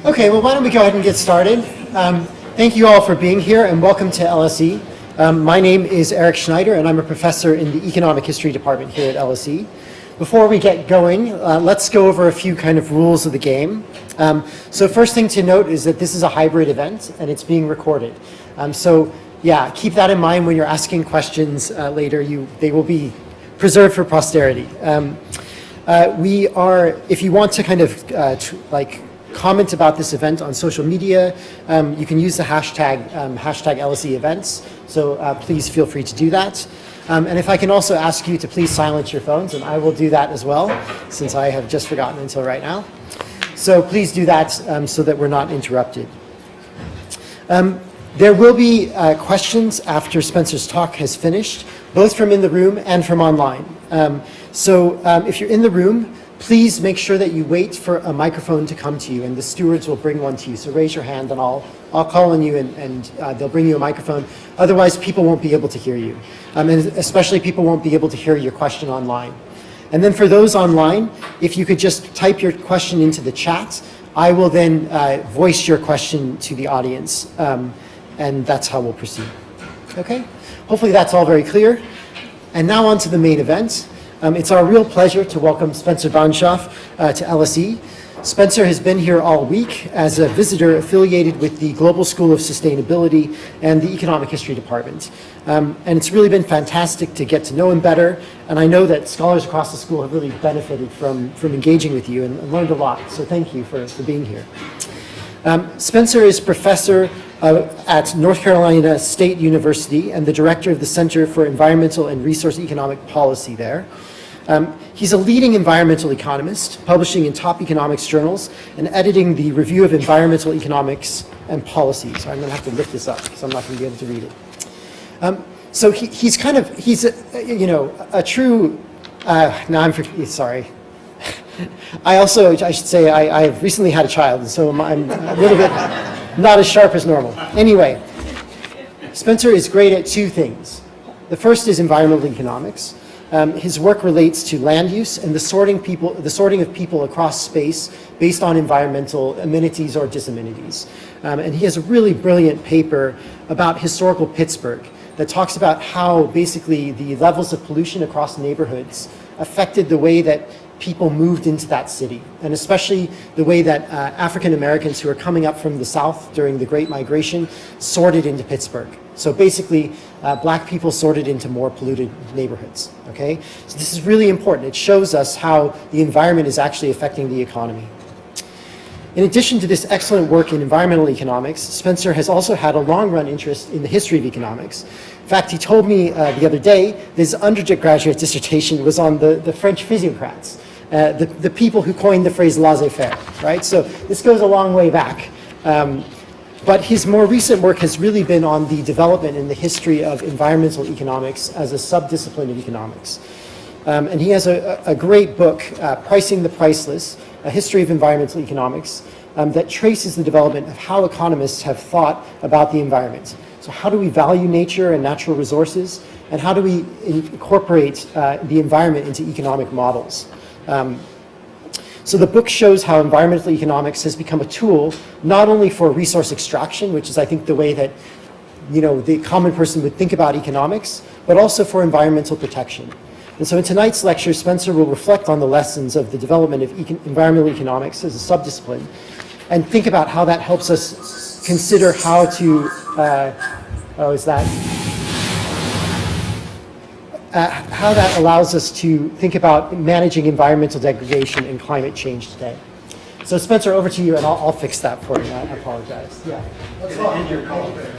Okay, well, why don't we go ahead and get started. Thank you all for being here and welcome to LSE. My name is Eric Schneider and I'm a professor in the Economic History Department here at LSE. Before we get going, let's go over a few kind of rules of the game. So first thing to note is that this is a hybrid event and it's being recorded. So yeah, keep that in mind when you're asking questions later. They will be preserved for posterity. If you want to kind of comment about this event on social media, you can use the hashtag LSE events. So please feel free to do that. And if I can also ask you to please silence your phones, and I will do that as well, since I have just forgotten until right now. So please do that so that we're not interrupted. There will be questions after Spencer's talk has finished, both from in the room and from online. So if you're in the room, please make sure that you wait for a microphone to come to you, and the stewards will bring one to you. So raise your hand, and I'll call on you, and they'll bring you a microphone. Otherwise, people won't be able to hear you, and especially people won't be able to hear your question online. And then for those online, if you could just type your question into the chat, I will then voice your question to the audience, and that's how we'll proceed. Okay? Hopefully that's all very clear. And now on to the main event. It's our real pleasure to welcome Spencer Bonshoff to LSE. Spencer has been here all week as a visitor affiliated with the Global School of Sustainability and the Economic History Department. And it's really been fantastic to get to know him better. And I know that scholars across the school have really benefited from engaging with you and learned a lot. So thank you for being here. Spencer is professor at North Carolina State University and the director of the Center for Environmental and Resource Economic Policy there. He's a leading environmental economist, publishing in top economics journals and editing the Review of Environmental Economics and Policy. So I'm going to have to lift this up because I'm not going to be able to read it. So he's a true. Sorry. I should say, I have recently had a child, and so I'm a little bit not as sharp as normal. Anyway, Spencer is great at two things. The first is environmental economics. His work relates to land use and the sorting of people across space based on environmental amenities or disamenities. And he has a really brilliant paper about historical Pittsburgh that talks about how basically the levels of pollution across neighborhoods affected the way that people moved into that city, and especially the way that African Americans who are coming up from the South during the Great Migration sorted into Pittsburgh. So basically, black people sorted into more polluted neighborhoods, okay? So this is really important. It shows us how the environment is actually affecting the economy. In addition to this excellent work in environmental economics, Spencer has also had a long-run interest in the history of economics. In fact, he told me the other day that his undergraduate dissertation was on the French physiocrats, the people who coined the phrase laissez-faire, right? So this goes a long way back. But his more recent work has really been on the development and the history of environmental economics as a subdiscipline of economics. And he has a great book, Pricing the Priceless, A History of Environmental Economics, that traces the development of how economists have thought about the environment. So how do we value nature and natural resources, and how do we incorporate the environment into economic models? So the book shows how environmental economics has become a tool not only for resource extraction, which is I think the way that the common person would think about economics, but also for environmental protection. And so in tonight's lecture, Spencer will reflect on the lessons of the development of environmental economics as a subdiscipline and think about how that helps us consider how to, how that allows us to think about managing environmental degradation and climate change today. So Spencer, over to you, and I'll fix that for you. I apologize. Yeah. Let's end your call there.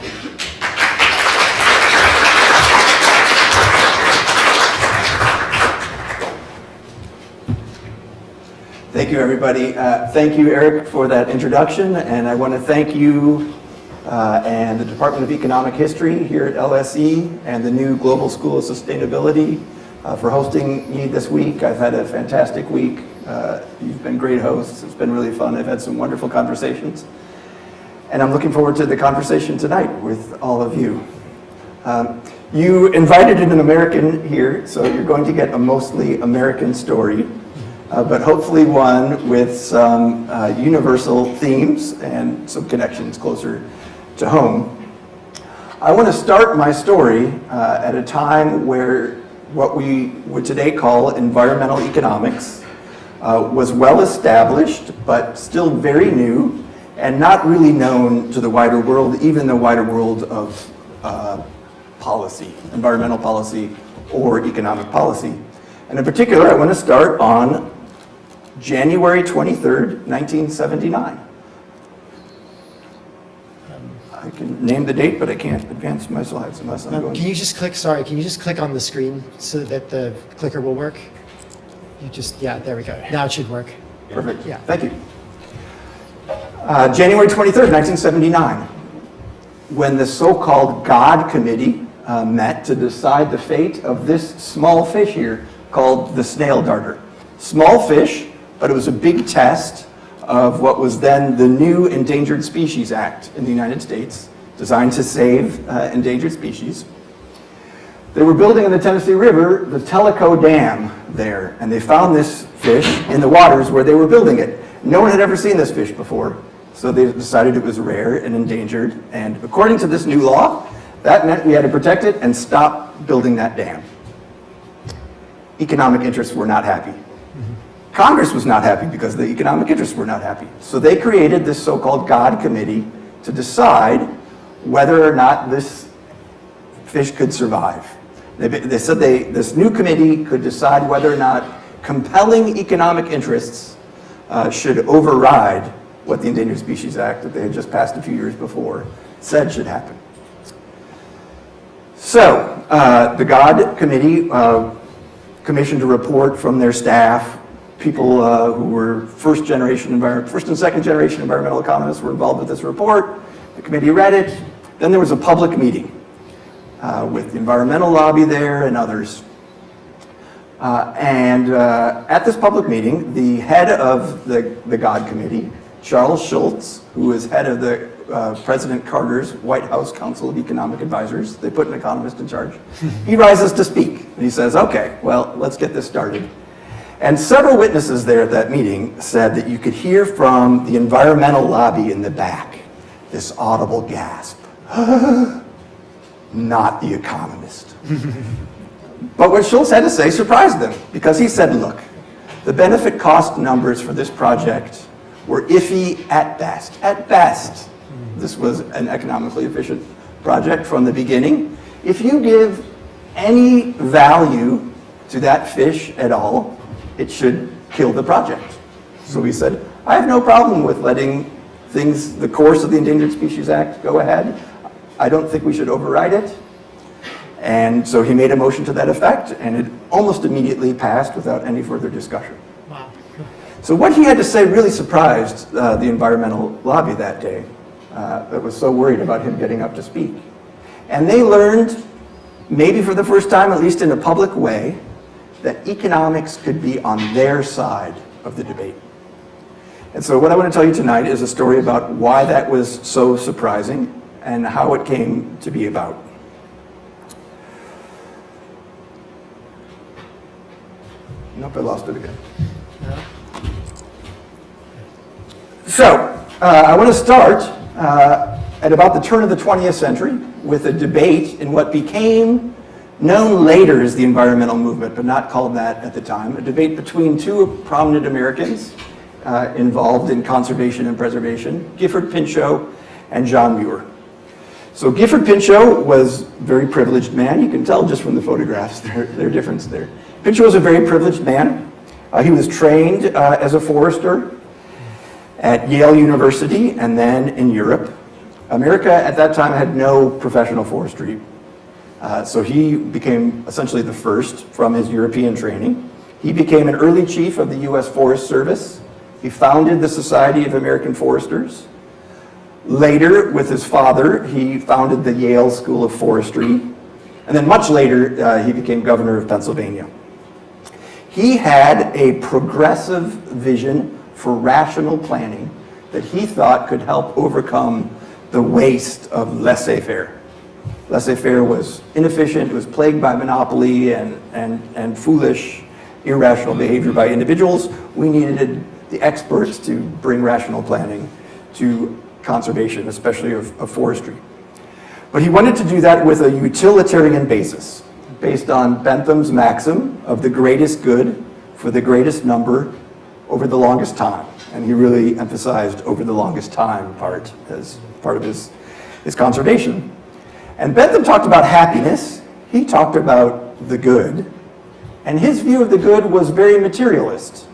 Thank you, everybody. Thank you, Eric, for that introduction, and I want to thank you and the Department of Economic History here at LSE and the new Global School of Sustainability for hosting me this week. I've had a fantastic week. You've been great hosts. It's been really fun. I've had some wonderful conversations. And I'm looking forward to the conversation tonight with all of you. You invited an American here, so you're going to get a mostly American story. but hopefully one with some universal themes and some connections closer to home. I want to start my story at a time where what we would today call environmental economics was well established, but still very new and not really known to the wider world, even the wider world of policy, environmental policy or economic policy. And in particular, I want to start on January 23rd, 1979. I can name the date, but I can't advance my slides unless I'm going. Can you just click on the screen so that the clicker will work? Yeah, there we go. Now it should work. Perfect. Yeah. Thank you. January 23rd, 1979, when the so-called God Committee met to decide the fate of this small fish here called the snail darter. Small fish, but it was a big test of what was then the new Endangered Species Act in the United States, designed to save endangered species. They were building on the Tennessee River the Tellico Dam there, and they found this fish in the waters where they were building it. No one had ever seen this fish before, so they decided it was rare and endangered, and according to this new law, that meant we had to protect it and stop building that dam. Economic interests were not happy. Congress was not happy because the economic interests were not happy. So they created this so-called God Committee to decide whether or not this fish could survive. They said this new committee could decide whether or not compelling economic interests should override what the Endangered Species Act that they had just passed a few years before said should happen. So the God Committee commissioned a report from their staff. People who were first and second generation environmental economists were involved with this report. The committee read it. Then there was a public meeting with the environmental lobby there and others. At this public meeting, the head of the God Committee, Charles Schultz, who was head of the President Carter's White House Council of Economic Advisors, they put an economist in charge, he rises to speak. And he says, okay, well, let's get this started. And several witnesses there at that meeting said that you could hear from the environmental lobby in the back this audible gasp. Not the economist. But what Schultz had to say surprised them, because he said, look, the benefit cost numbers for this project were iffy at best. At best, this was an economically efficient project from the beginning. If you give any value to that fish at all, it should kill the project. So he said, I have no problem with letting the course of the Endangered Species Act go ahead. I don't think we should override it. And so he made a motion to that effect, and it almost immediately passed without any further discussion. Wow. So what he had to say really surprised the environmental lobby that day that was so worried about him getting up to speak. And they learned, maybe for the first time, at least in a public way, that economics could be on their side of the debate. And so what I want to tell you tonight is a story about why that was so surprising and how it came to be about. Nope, I lost it again. So, I want to start at about the turn of the 20th century with a debate in what became known later as the environmental movement, but not called that at the time, a debate between two prominent Americans involved in conservation and preservation, Gifford Pinchot and John Muir. So Gifford Pinchot was a very privileged man. You can tell just from the photographs their difference there. Pinchot was a very privileged man. He was trained as a forester at Yale University and then in Europe. America at that time had no professional forestry. So he became essentially the first from his European training. He became an early chief of the U.S. Forest Service. He founded the Society of American Foresters. Later, with his father, he founded the Yale School of Forestry. And then much later, he became governor of Pennsylvania. He had a progressive vision for rational planning that he thought could help overcome the waste of laissez-faire. Laissez-faire was inefficient, it was plagued by monopoly and foolish, irrational behavior by individuals. We needed the experts to bring rational planning to conservation, especially of forestry. But he wanted to do that with a utilitarian basis, based on Bentham's maxim of the greatest good for the greatest number over the longest time. And he really emphasized over the longest time part as part of his conservation. And Bentham talked about happiness. He talked about the good. And his view of the good was very materialist.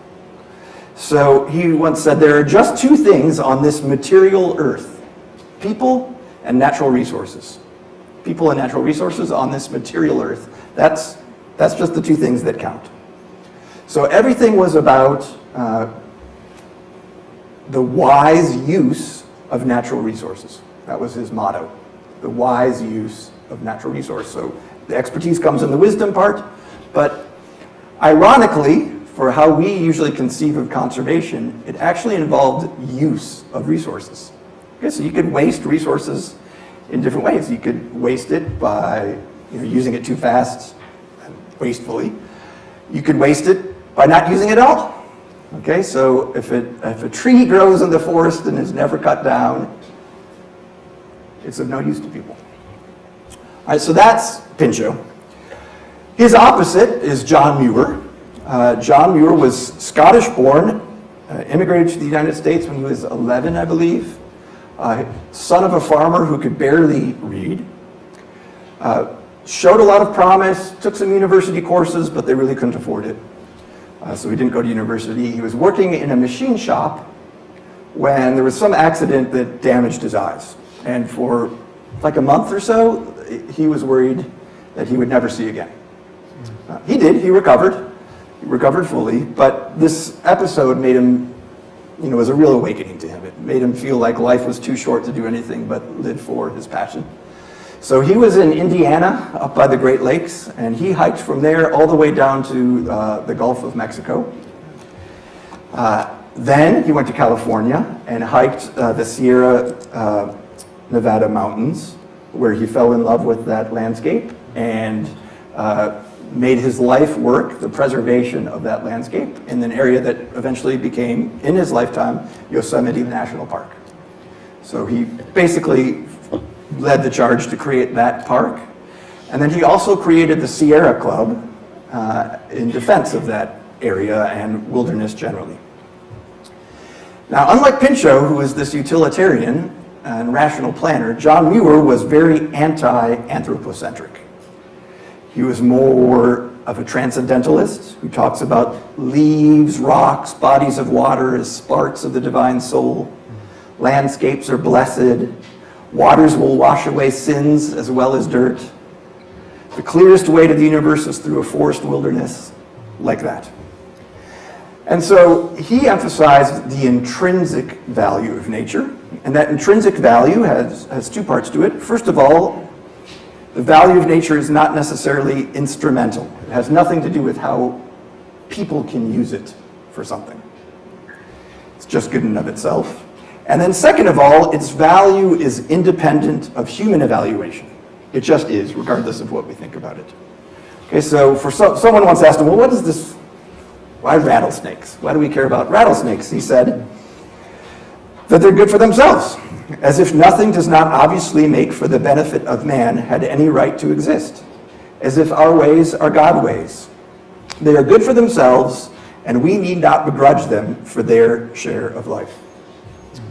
So he once said, there are just two things on this material earth: people and natural resources. People and natural resources on this material earth. That's just the two things that count. So everything was about the wise use of natural resources. That was his motto, the wise use of natural resources. So the expertise comes in the wisdom part, but ironically, for how we usually conceive of conservation, it actually involved use of resources. Okay, so you could waste resources in different ways. You could waste it by using it too fast and wastefully. You could waste it by not using it at all. Okay, so if a tree grows in the forest and is never cut down, it's of no use to people. All right, so that's Pinchot. His opposite is John Muir. John Muir was Scottish-born, immigrated to the United States when he was 11, I believe. Son of a farmer who could barely read. Showed a lot of promise, took some university courses, but they really couldn't afford it. So he didn't go to university. He was working in a machine shop when there was some accident that damaged his eyes. And for like a month or so, he was worried that he would never see again. He did, he recovered. He recovered fully, but this episode made him, was a real awakening to him. It made him feel like life was too short to do anything but live for his passion. So he was in Indiana, up by the Great Lakes, and he hiked from there all the way down to the Gulf of Mexico. Then he went to California and hiked the Sierra Nevada mountains, where he fell in love with that landscape and made his life work the preservation of that landscape in an area that eventually became, in his lifetime, Yosemite National Park. So he basically led the charge to create that park. And then he also created the Sierra Club in defense of that area and wilderness generally. Now, unlike Pinchot, who is this utilitarian and rational planner, John Muir was very anti-anthropocentric. He was more of a transcendentalist who talks about leaves, rocks, bodies of water as sparks of the divine soul. Landscapes are blessed. Waters will wash away sins as well as dirt. The clearest way to the universe is through a forest wilderness, like that. And so he emphasized the intrinsic value of nature, and that intrinsic value has two parts to it. First of all, the value of nature is not necessarily instrumental. It has nothing to do with how people can use it for something. It's just good in and of itself. And then second of all, its value is independent of human evaluation. It just is, regardless of what we think about it. Okay, so for someone once asked him, well, what is this? Why rattlesnakes? Why do we care about rattlesnakes? He said that they're good for themselves, as if nothing does not obviously make for the benefit of man had any right to exist, as if our ways are God ways. They are good for themselves, and we need not begrudge them for their share of life.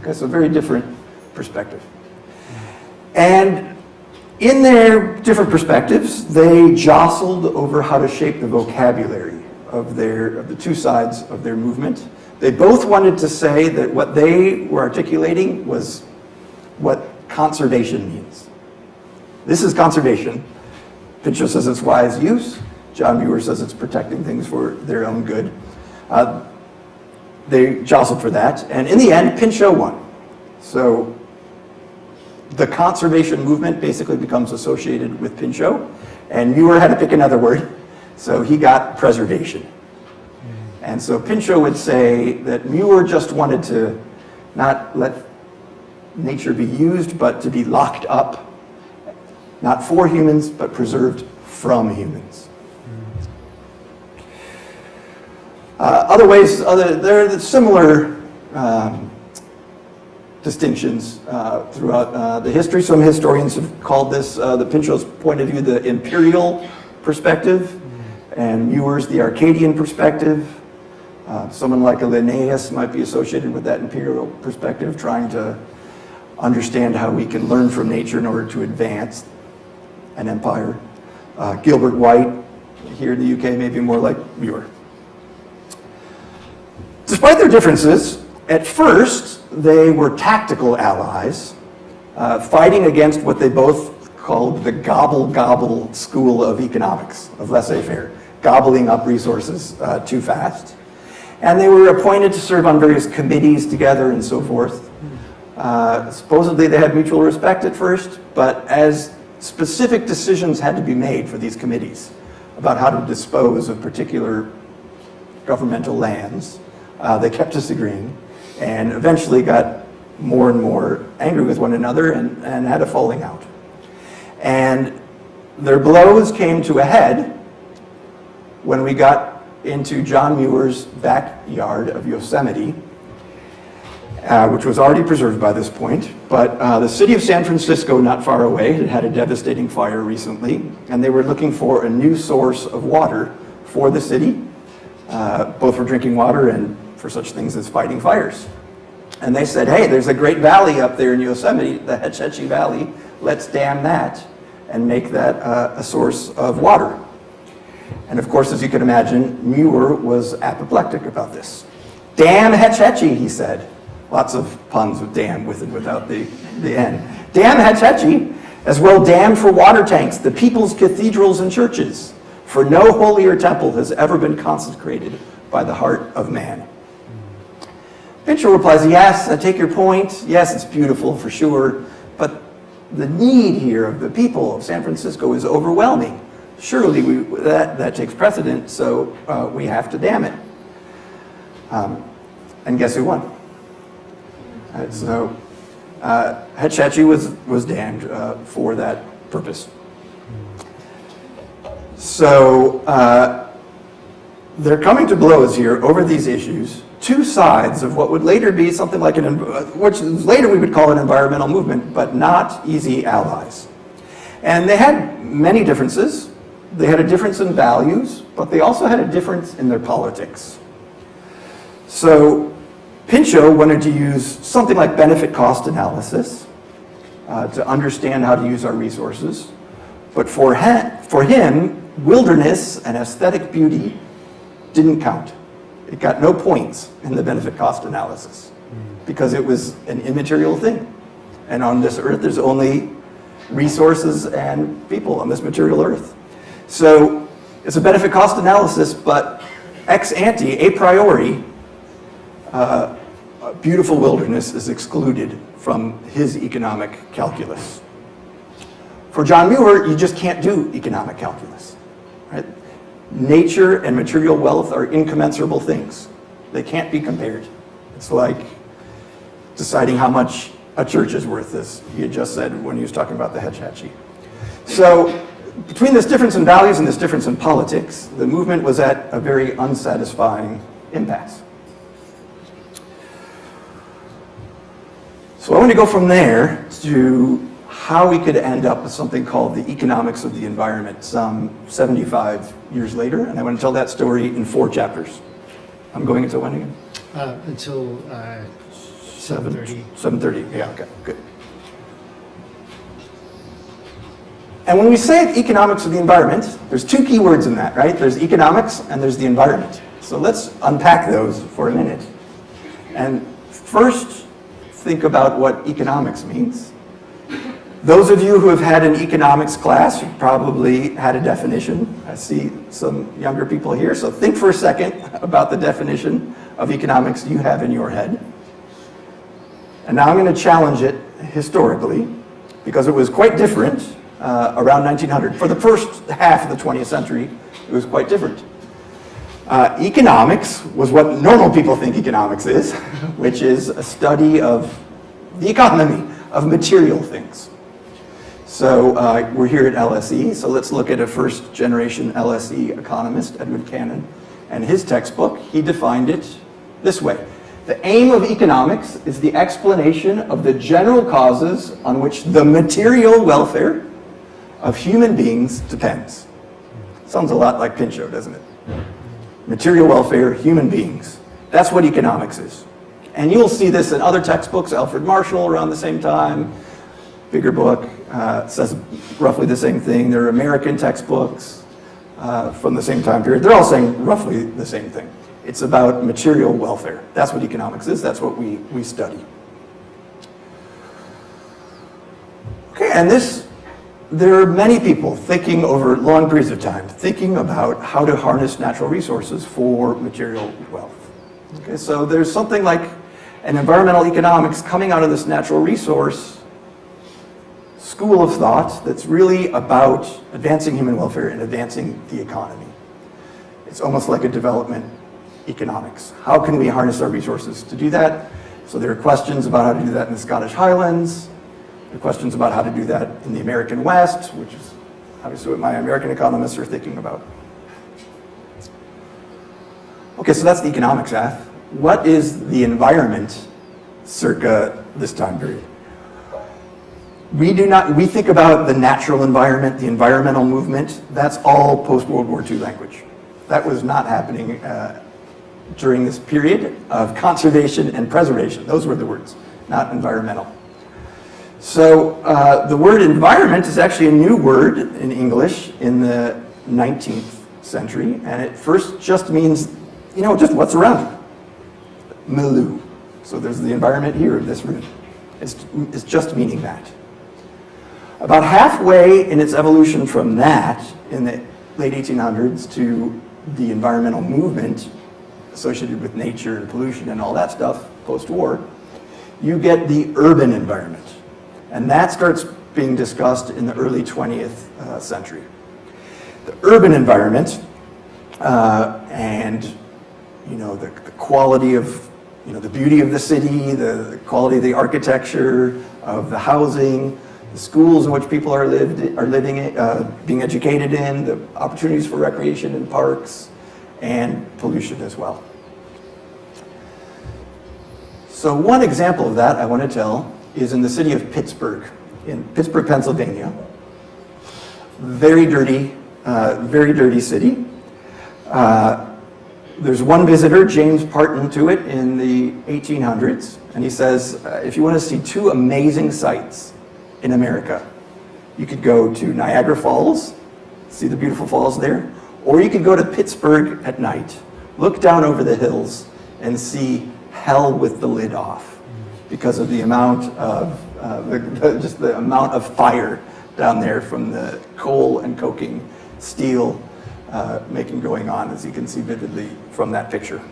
Okay, so very different perspective. And in their different perspectives, they jostled over how to shape the vocabulary of the two sides of their movement. They both wanted to say that what they were articulating was what conservation means. This is conservation. Pinchot says it's wise use. John Muir says it's protecting things for their own good. They jostled for that, and in the end, Pinchot won. So the conservation movement basically becomes associated with Pinchot, and Muir had to pick another word, so he got preservation. And so Pinchot would say that Muir just wanted to not let nature be used, but to be locked up, not for humans, but preserved from humans. Other ways, there are similar distinctions throughout the history. Some historians have called this, the Pinchot's point of view, the imperial perspective, and Muir's the Arcadian perspective. Someone like a Linnaeus might be associated with that imperial perspective, trying to understand how we can learn from nature in order to advance an empire. Gilbert White, here in the UK, maybe more like Muir. Despite their differences, at first they were tactical allies, fighting against what they both called the gobble-gobble school of economics, of laissez-faire, gobbling up resources too fast. And they were appointed to serve on various committees together and so forth. Supposedly they had mutual respect at first, but as specific decisions had to be made for these committees about how to dispose of particular governmental lands, they kept disagreeing and eventually got more and more angry with one another and had a falling out. And their blows came to a head when we got into John Muir's backyard of Yosemite, which was already preserved by this point, but the city of San Francisco, not far away, had had a devastating fire recently, and they were looking for a new source of water for the city, both for drinking water and for such things as fighting fires. And they said, hey, there's a great valley up there in Yosemite, the Hetch Hetchy Valley, let's dam that and make that a source of water. And of course, as you can imagine, Muir was apoplectic about this. Damn Hetch Hetchy, he said. Lots of puns with damn with and without the N. Damn Hetch Hetchy, as well damn for water tanks, the people's cathedrals and churches, for no holier temple has ever been consecrated by the heart of man. Pinchot replies, yes, I take your point. Yes, it's beautiful for sure, but the need here of the people of San Francisco is overwhelming. Surely that takes precedent, so we have to dam it. And guess who won? So Hetch Hetchy was damned for that purpose. So they're coming to blows here over these issues. Two sides of what would later be something like which later we would call an environmental movement, but not easy allies. And they had many differences. They had a difference in values, but they also had a difference in their politics. So Pinchot wanted to use something like benefit cost analysis to understand how to use our resources. But for him, wilderness and aesthetic beauty didn't count. It got no points in the benefit cost analysis because it was an immaterial thing. And on this earth, there's only resources and people on this material earth. So it's a benefit cost analysis, but ex ante, a priori, beautiful wilderness is excluded from his economic calculus. For John Muir, you just can't do economic calculus, right? Nature and material wealth are incommensurable things. They can't be compared. It's like deciding how much a church is worth, as he had just said when he was talking about the Hetch Hetchy. So between this difference in values and this difference in politics, the movement was at a very unsatisfying impasse. So I want to go from there to how we could end up with something called the economics of the environment some 75 years later, and I want to tell that story in 4 chapters. I'm going until when again? Until 7:30. 7:30, yeah, okay, good. And when we say economics of the environment, there's 2 key words in that, right? There's economics and there's the environment. So let's unpack those for a minute. And first, think about what economics means. Those of you who have had an economics class, you probably had a definition. I see some younger people here, so think for a second about the definition of economics you have in your head. And now I'm going to challenge it historically, because it was quite different around 1900. For the first half of the 20th century, it was quite different. Economics was what normal people think economics is, which is a study of the economy, of material things. So we're here at LSE, so let's look at a first generation LSE economist, Edward Cannon. And his textbook, he defined it this way. The aim of economics is the explanation of the general causes on which the material welfare of human beings depends. Sounds a lot like Pinchot, doesn't it? Material welfare, human beings. That's what economics is. And you'll see this in other textbooks. Alfred Marshall around the same time, bigger book, says roughly the same thing. There are American textbooks from the same time period. They're all saying roughly the same thing. It's about material welfare. That's what economics is. That's what we study. Okay, and there are many people thinking over long periods of time, thinking about how to harness natural resources for material wealth. Okay, so there's something like an environmental economics coming out of this natural resource school of thought that's really about advancing human welfare and advancing the economy. It's almost like a development economics. How can we harness our resources to do that? So there are questions about how to do that in the Scottish Highlands. There are questions about how to do that in the American West, which is obviously what my American economists are thinking about. Okay, so that's the economics half. What is the environment circa this time period? We think about the natural environment, the environmental movement. That's all post-World War II language. That was not happening during this period of conservation and preservation. Those were the words, not environmental. So the word environment is actually a new word in English in the 19th century, and it first just means, just what's around you. Milieu. So there's the environment here in this room. It's just meaning that. About halfway in its evolution from that, in the late 1800s, to the environmental movement associated with nature and pollution and all that stuff post-war, you get the urban environment. And that starts being discussed in the early 20th century. The urban environment and the quality of, the beauty of the city, the quality of the architecture, of the housing, the schools in which people are living, being educated in, the opportunities for recreation in parks, and pollution as well. So one example of that I want to tell is in the city of Pittsburgh, in Pittsburgh, Pennsylvania. Very dirty city. There's one visitor, James Parton, to it in the 1800s, and he says, if you want to see two amazing sights in America, you could go to Niagara Falls, see the beautiful falls there, or you could go to Pittsburgh at night, look down over the hills, and see hell with the lid off, because of the amount of the amount of fire down there from the coal and coking steel making going on, as you can see vividly from that picture.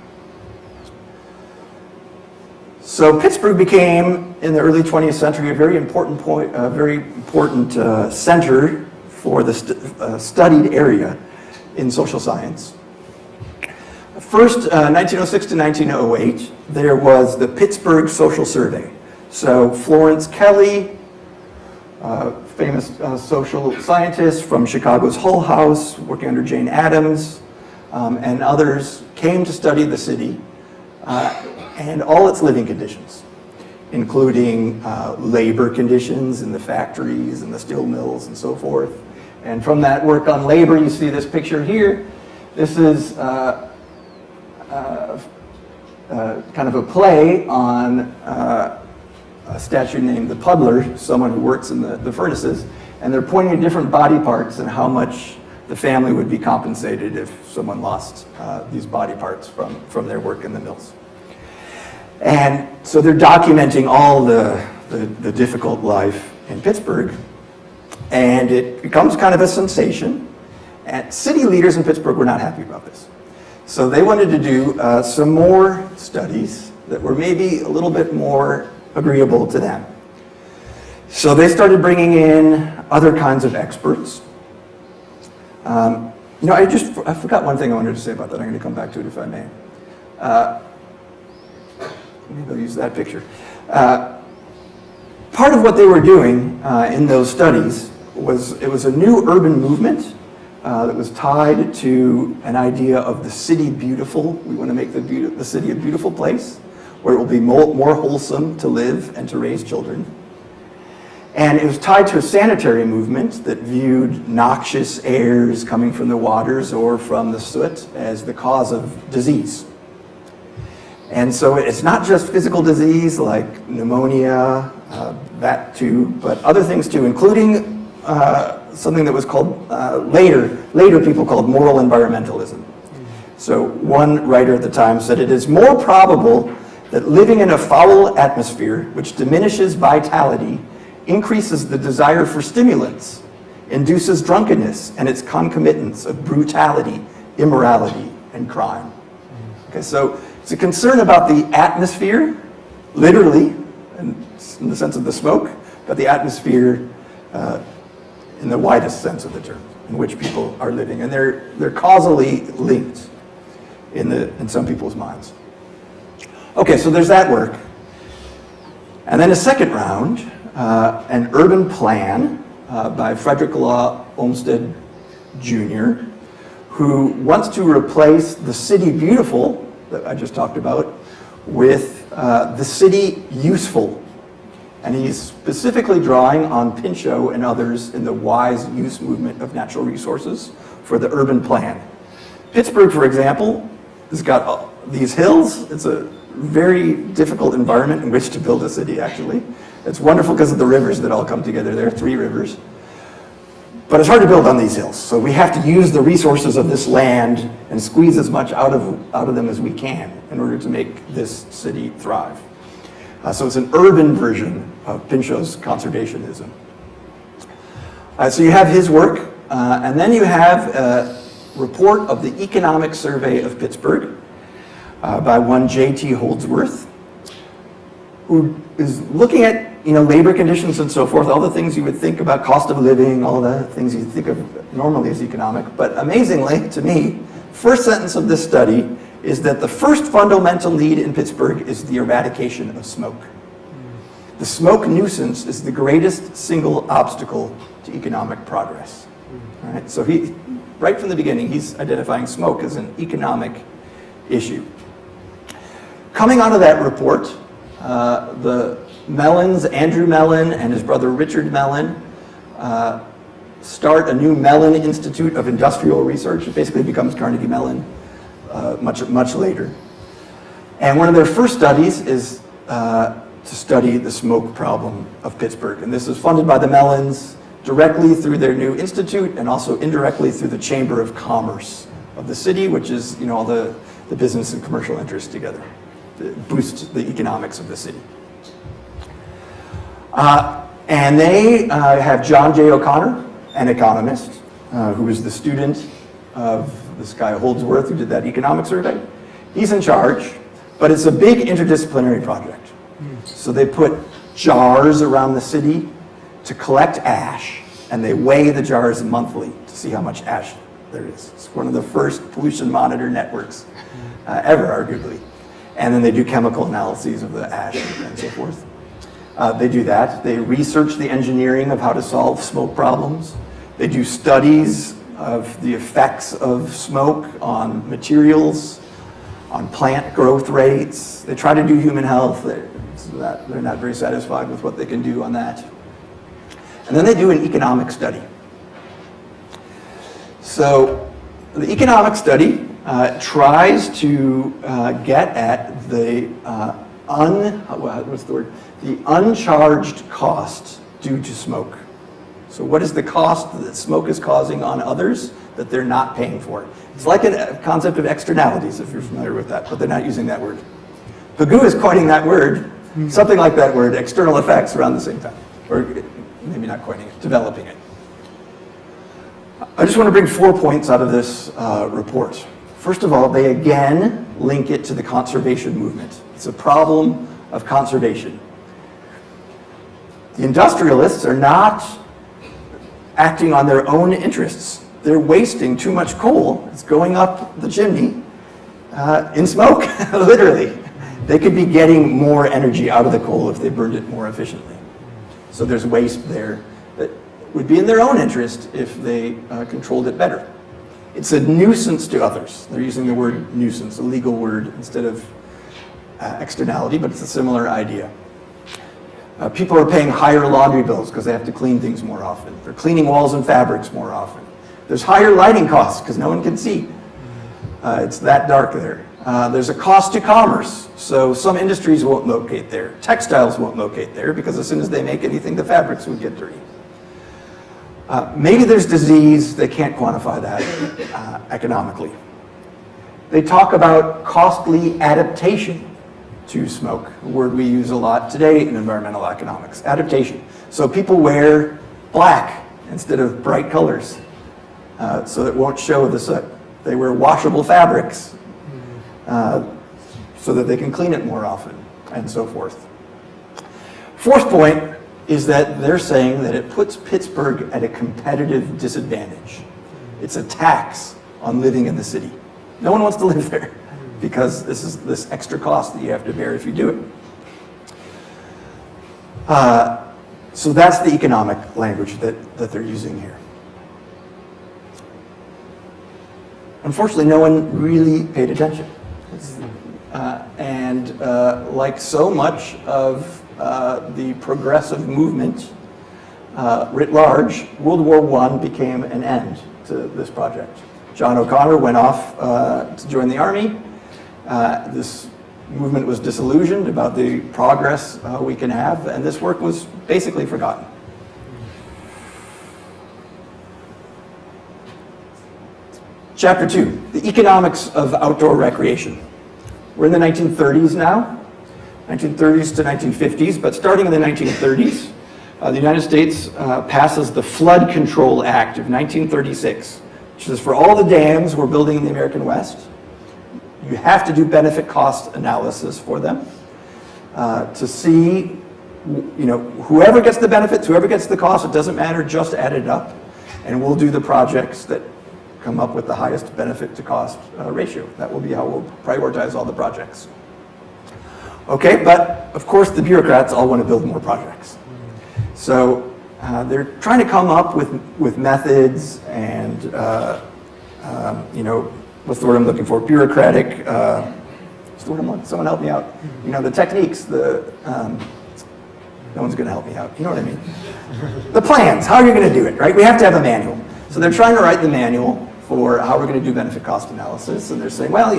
So Pittsburgh became, in the early 20th century, a very important center for the studied area in social science. First, 1906 to 1908, there was the Pittsburgh Social Survey. So Florence Kelley, famous social scientist from Chicago's Hull House, working under Jane Addams, and others, came to study the city and all its living conditions, including labor conditions in the factories and the steel mills and so forth. And from that work on labor, you see this picture here. This is kind of a play on a statue named the Puddler, someone who works in the furnaces, and they're pointing at different body parts and how much the family would be compensated if someone lost these body parts from their work in the mills. And so they're documenting all the difficult life in Pittsburgh, and it becomes kind of a sensation, and city leaders in Pittsburgh were not happy about this. So they wanted to do some more studies that were maybe a little bit more agreeable to them. So they started bringing in other kinds of experts. I forgot one thing I wanted to say about that. I'm going to come back to it if I may. Maybe I'll use that picture. Part of what they were doing in those studies was, it was a new urban movement that was tied to an idea of the city beautiful. We want to make the city a beautiful place where it will be more wholesome to live and to raise children. And it was tied to a sanitary movement that viewed noxious airs coming from the waters or from the soot as the cause of disease. And so it's not just physical disease like pneumonia, that too, but other things too, including something that was called, later people called moral environmentalism. So one writer at the time said, "It is more probable that living in a foul atmosphere, which diminishes vitality, increases the desire for stimulants, induces drunkenness and its concomitants of brutality, immorality, and crime." Okay, so it's a concern about the atmosphere, literally, in the sense of the smoke, but the atmosphere in the widest sense of the term, in which people are living. And they're causally linked in some people's minds. Okay, so there's that work. And then a second round, an urban plan by Frederick Law Olmsted Jr., who wants to replace the city beautiful that I just talked about with the city useful. And he's specifically drawing on Pinchot and others in the wise use movement of natural resources for the urban plan. Pittsburgh, for example, has got these hills. It's a very difficult environment in which to build a city, actually. It's wonderful because of the rivers that all come together. There are 3 rivers. But it's hard to build on these hills. So we have to use the resources of this land and squeeze as much out of them as we can in order to make this city thrive. So it's an urban version of Pinchot's conservationism. So you have his work, and then you have a report of the Economic Survey of Pittsburgh by one J.T. Holdsworth, who is looking at labor conditions and so forth, all the things you would think about, cost of living, all the things you think of normally as economic. But amazingly, to me, first sentence of this study is that the first fundamental need in Pittsburgh is the eradication of smoke. The smoke nuisance is the greatest single obstacle to economic progress. All right? So right from the beginning, he's identifying smoke as an economic issue. Coming out of that report, the Mellons, Andrew Mellon and his brother Richard Mellon, start a new Mellon Institute of Industrial Research. It basically becomes Carnegie Mellon much later. And one of their first studies is to study the smoke problem of Pittsburgh. And this is funded by the Mellons directly through their new institute and also indirectly through the Chamber of Commerce of the city, which is all the business and commercial interests together to boost the economics of the city. And they have John J. O'Connor, an economist, who was the student of this guy Holdsworth who did that economic survey. He's in charge, but it's a big interdisciplinary project. So they put jars around the city to collect ash, and they weigh the jars monthly to see how much ash there is. It's one of the first pollution monitor networks ever, arguably. And then they do chemical analyses of the ash and so forth. They do that. They research the engineering of how to solve smoke problems. They do studies of the effects of smoke on materials, on plant growth rates. They try to do human health. They're not very satisfied with what they can do on that. And then they do an economic study. So the economic study tries to get at the the uncharged cost due to smoke. So what is the cost that smoke is causing on others that they're not paying for? It's like a concept of externalities, if you're familiar with that, but they're not using that word. Pigou is coining that word, something like that word, external effects, around the same time. Or maybe not coining it, developing it. I just want to bring 4 points out of this report. First of all, they again link it to the conservation movement. It's a problem of conservation. The industrialists are not acting on their own interests. They're wasting too much coal. It's going up the chimney in smoke, literally. They could be getting more energy out of the coal if they burned it more efficiently. So there's waste there that would be in their own interest if they controlled it better. It's a nuisance to others. They're using the word nuisance, a legal word, instead of externality, but it's a similar idea. People are paying higher laundry bills because they have to clean things more often. They're cleaning walls and fabrics more often. There's higher lighting costs because no one can see. It's that dark there. There's a cost to commerce, so some industries won't locate there. Textiles won't locate there because as soon as they make anything, the fabrics would get dirty. Maybe there's disease, they can't quantify that economically. They talk about costly adaptation to smoke, a word we use a lot today in environmental economics, adaptation. So people wear black instead of bright colors so it won't show the soot. They wear washable fabrics so that they can clean it more often, and so forth. Fourth point is that they're saying that it puts Pittsburgh at a competitive disadvantage. It's a tax on living in the city. No one wants to live there because this is this extra cost that you have to bear if you do it. So that's the economic language that they're using here. Unfortunately, no one really paid attention. And like so much of the progressive movement writ large, World War I became an end to this project. John O'Connor went off to join the army. This movement was disillusioned about the progress we can have, and this work was basically forgotten. Chapter 2, the economics of outdoor recreation. We're in the 1930s now, 1930s to 1950s, but starting in the 1930s, the United States passes the Flood Control Act of 1936, which is for all the dams we're building in the American West, you have to do benefit cost analysis for them to see, whoever gets the benefits, whoever gets the cost, it doesn't matter, just add it up, and we'll do the projects that come up with the highest benefit to cost ratio. That will be how we'll prioritize all the projects. Okay, but of course the bureaucrats all want to build more projects. So they're trying to come up with methods and, what's the word I'm looking for? Bureaucratic, what's the word I'm looking for? Someone help me out. The techniques, no one's going to help me out. You know what I mean? The plans, how are you going to do it, right? We have to have a manual. So they're trying to write the manual for how we're going to do benefit cost analysis, and they're saying, well,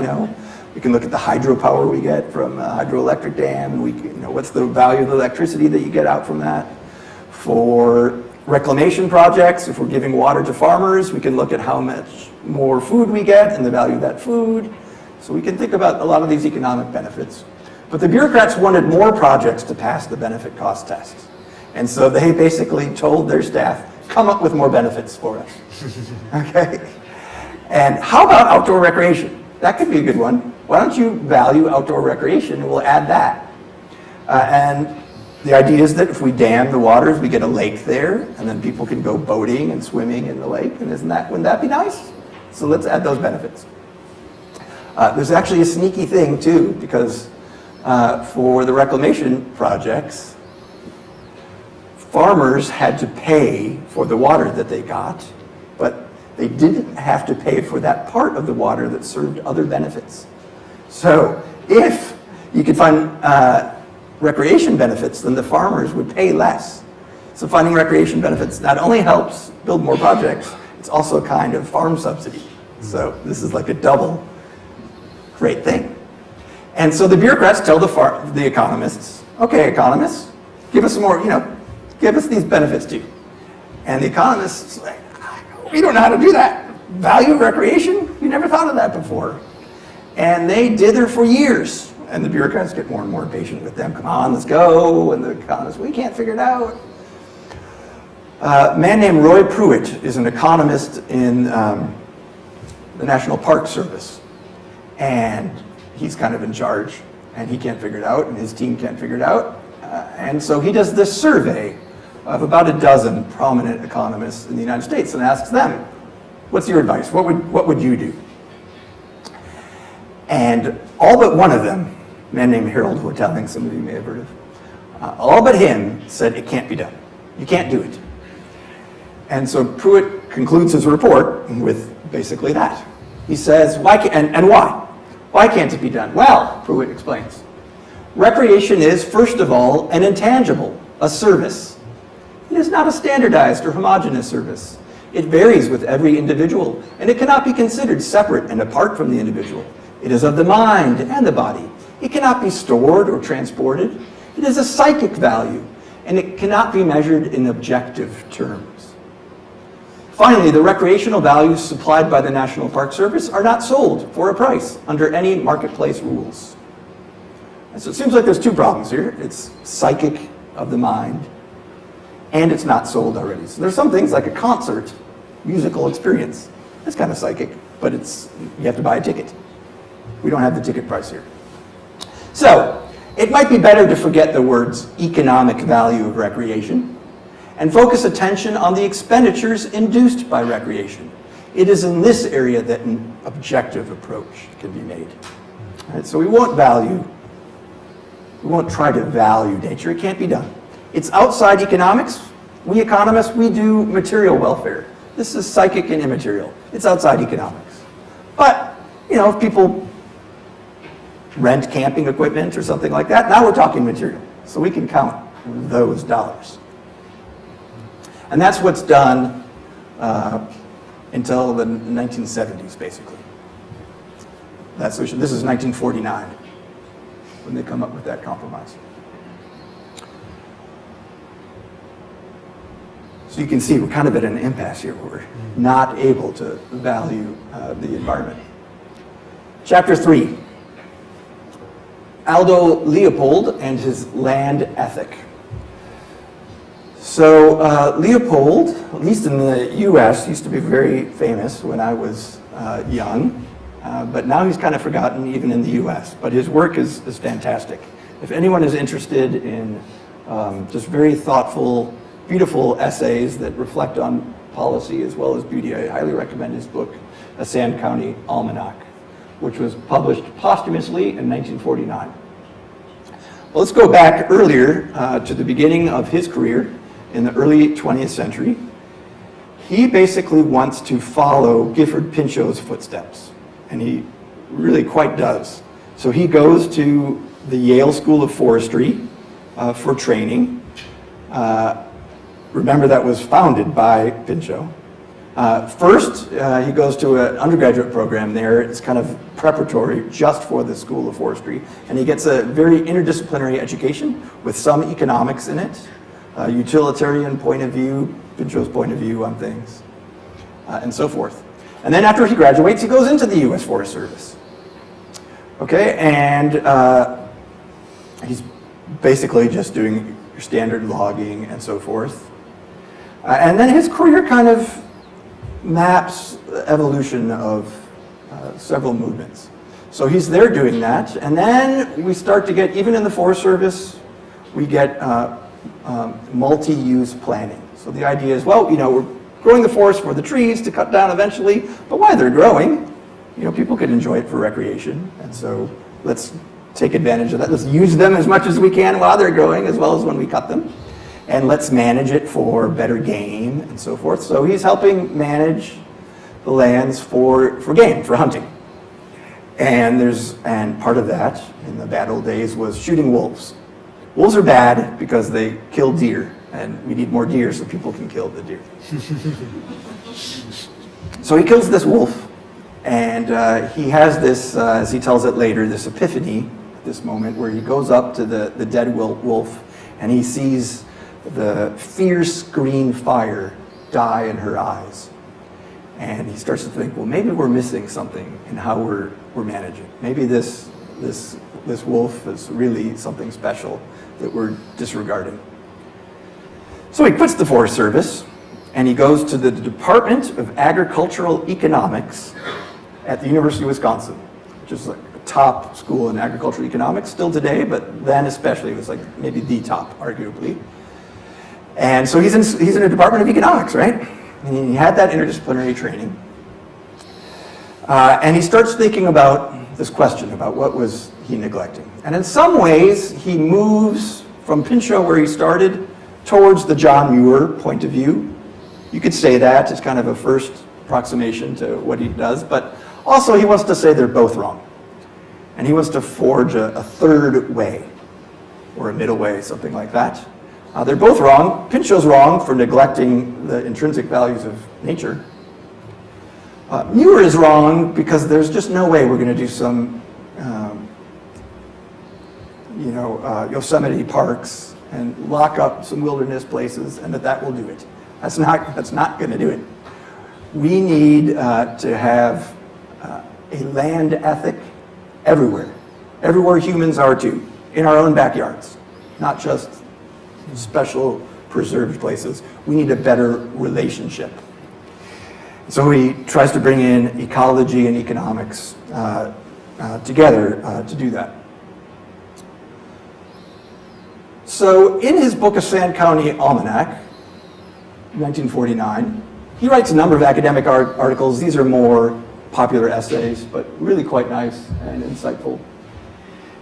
we can look at the hydropower we get from a hydroelectric dam, and what's the value of the electricity that you get out from that. For reclamation projects, if we're giving water to farmers, we can look at how much more food we get and the value of that food. So we can think about a lot of these economic benefits. But the bureaucrats wanted more projects to pass the benefit cost test. And so they basically told their staff, come up with more benefits for us. Okay? And how about outdoor recreation? That could be a good one. Why don't you value outdoor recreation and we'll add that. And the idea is that if we dam the waters, we get a lake there, and then people can go boating and swimming in the lake, and wouldn't that be nice? So let's add those benefits. There's actually a sneaky thing too, because for the reclamation projects, farmers had to pay for the water that they got, but they didn't have to pay for that part of the water that served other benefits. So if you could find recreation benefits, then the farmers would pay less. So finding recreation benefits not only helps build more projects, it's also a kind of farm subsidy. So this is like a double great thing. And so the bureaucrats tell the economists, okay, economists, give us some more, give us these benefits too. And the economists say, we don't know how to do that. Value of recreation? We never thought of that before. And they dither for years. And the bureaucrats get more and more impatient with them. Come on, let's go. And the economists, we can't figure it out. A man named Roy Pruitt is an economist in the National Park Service. And he's kind of in charge. And he can't figure it out. And his team can't figure it out. And so he does this survey of about a dozen prominent economists in the United States and asks them, what's your advice? What would you do? And all but one of them, a man named Harold Hotelling, some of you may have heard of, all but him said it can't be done. You can't do it. And so Pruitt concludes his report with basically that. He says, why and why? Why can't it be done? Well, Pruitt explains, recreation is, first of all, an intangible, a service. It is not a standardized or homogeneous service. It varies with every individual, and it cannot be considered separate and apart from the individual. It is of the mind and the body. It cannot be stored or transported. It is a psychic value, and it cannot be measured in objective terms. Finally, the recreational values supplied by the National Park Service are not sold for a price under any marketplace rules. And so it seems like there's two problems here. It's psychic of the mind, and it's not sold already. So there's some things like a concert, musical experience. It's kind of psychic, but you have to buy a ticket. We don't have the ticket price here. So it might be better to forget the words economic value of recreation and focus attention on the expenditures induced by recreation. It is in this area that an objective approach can be made. All right, so we won't try to value nature. It can't be done. It's outside economics. We economists, we do material welfare. This is psychic and immaterial. It's outside economics. But, if people rent camping equipment or something like that, now we're talking material. So we can count those dollars. And that's what's done until the 1970s, basically. This is 1949 when they come up with that compromise. So you can see we're kind of at an impasse here where we're not able to value the environment. Chapter 3, Aldo Leopold and his land ethic. So Leopold, at least in the US, used to be very famous when I was young, but now he's kind of forgotten even in the US. But his work is fantastic. If anyone is interested in just very thoughtful, beautiful essays that reflect on policy as well as beauty, I highly recommend his book, A Sand County Almanac, which was published posthumously in 1949. Well, let's go back earlier to the beginning of his career in the early 20th century. He basically wants to follow Gifford Pinchot's footsteps, and he really quite does. So he goes to the Yale School of Forestry for training. Remember, that was founded by Pinchot. First, he goes to an undergraduate program there. It's kind of preparatory just for the School of Forestry. And he gets a very interdisciplinary education with some economics in it, a utilitarian point of view, Pinchot's point of view on things, and so forth. And then after he graduates, he goes into the U.S. Forest Service. Okay, and he's basically just doing your standard logging and so forth. And then his career kind of maps the evolution of several movements. So he's there doing that, and then we start to get, even in the Forest Service, we get multi-use planning. So the idea is, well, we're growing the forest for the trees to cut down eventually, but while they're growing, people can enjoy it for recreation, and so let's take advantage of that. Let's use them as much as we can while they're growing, as well as when we cut them. And let's manage it for better game and so forth. So he's helping manage the lands for game, for hunting. And part of that in the bad old days was shooting wolves. Wolves are bad because they kill deer, and we need more deer so people can kill the deer. So he kills this wolf, and he has this, as he tells it later, this epiphany at this moment where he goes up to the dead wolf and he sees the fierce green fire die in her eyes. And he starts to think, well, maybe we're missing something in how we're managing. Maybe this wolf is really something special that we're disregarding. So he quits the Forest Service and he goes to the Department of Agricultural Economics at the University of Wisconsin, which is like a top school in agricultural economics still today, but then especially it was like maybe the top, arguably. And so he's in a Department of Economics, right? And he had that interdisciplinary training. And he starts thinking about this question about what was he neglecting. And in some ways, he moves from Pinchot, where he started, towards the John Muir point of view. You could say that as kind of a first approximation to what he does, but also he wants to say they're both wrong. And he wants to forge a third way, or a middle way, something like that. They're both wrong. Pinchot's wrong for neglecting the intrinsic values of nature. Muir is wrong because there's just no way we're going to do some, Yosemite parks and lock up some wilderness places, and that will do it. That's not going to do it. We need to have a land ethic everywhere humans are too, in our own backyards, not just special preserved places. We need a better relationship. So he tries to bring in ecology and economics together to do that. So in his book, A Sand County Almanac, 1949, he writes a number of academic articles. These are more popular essays, but really quite nice and insightful.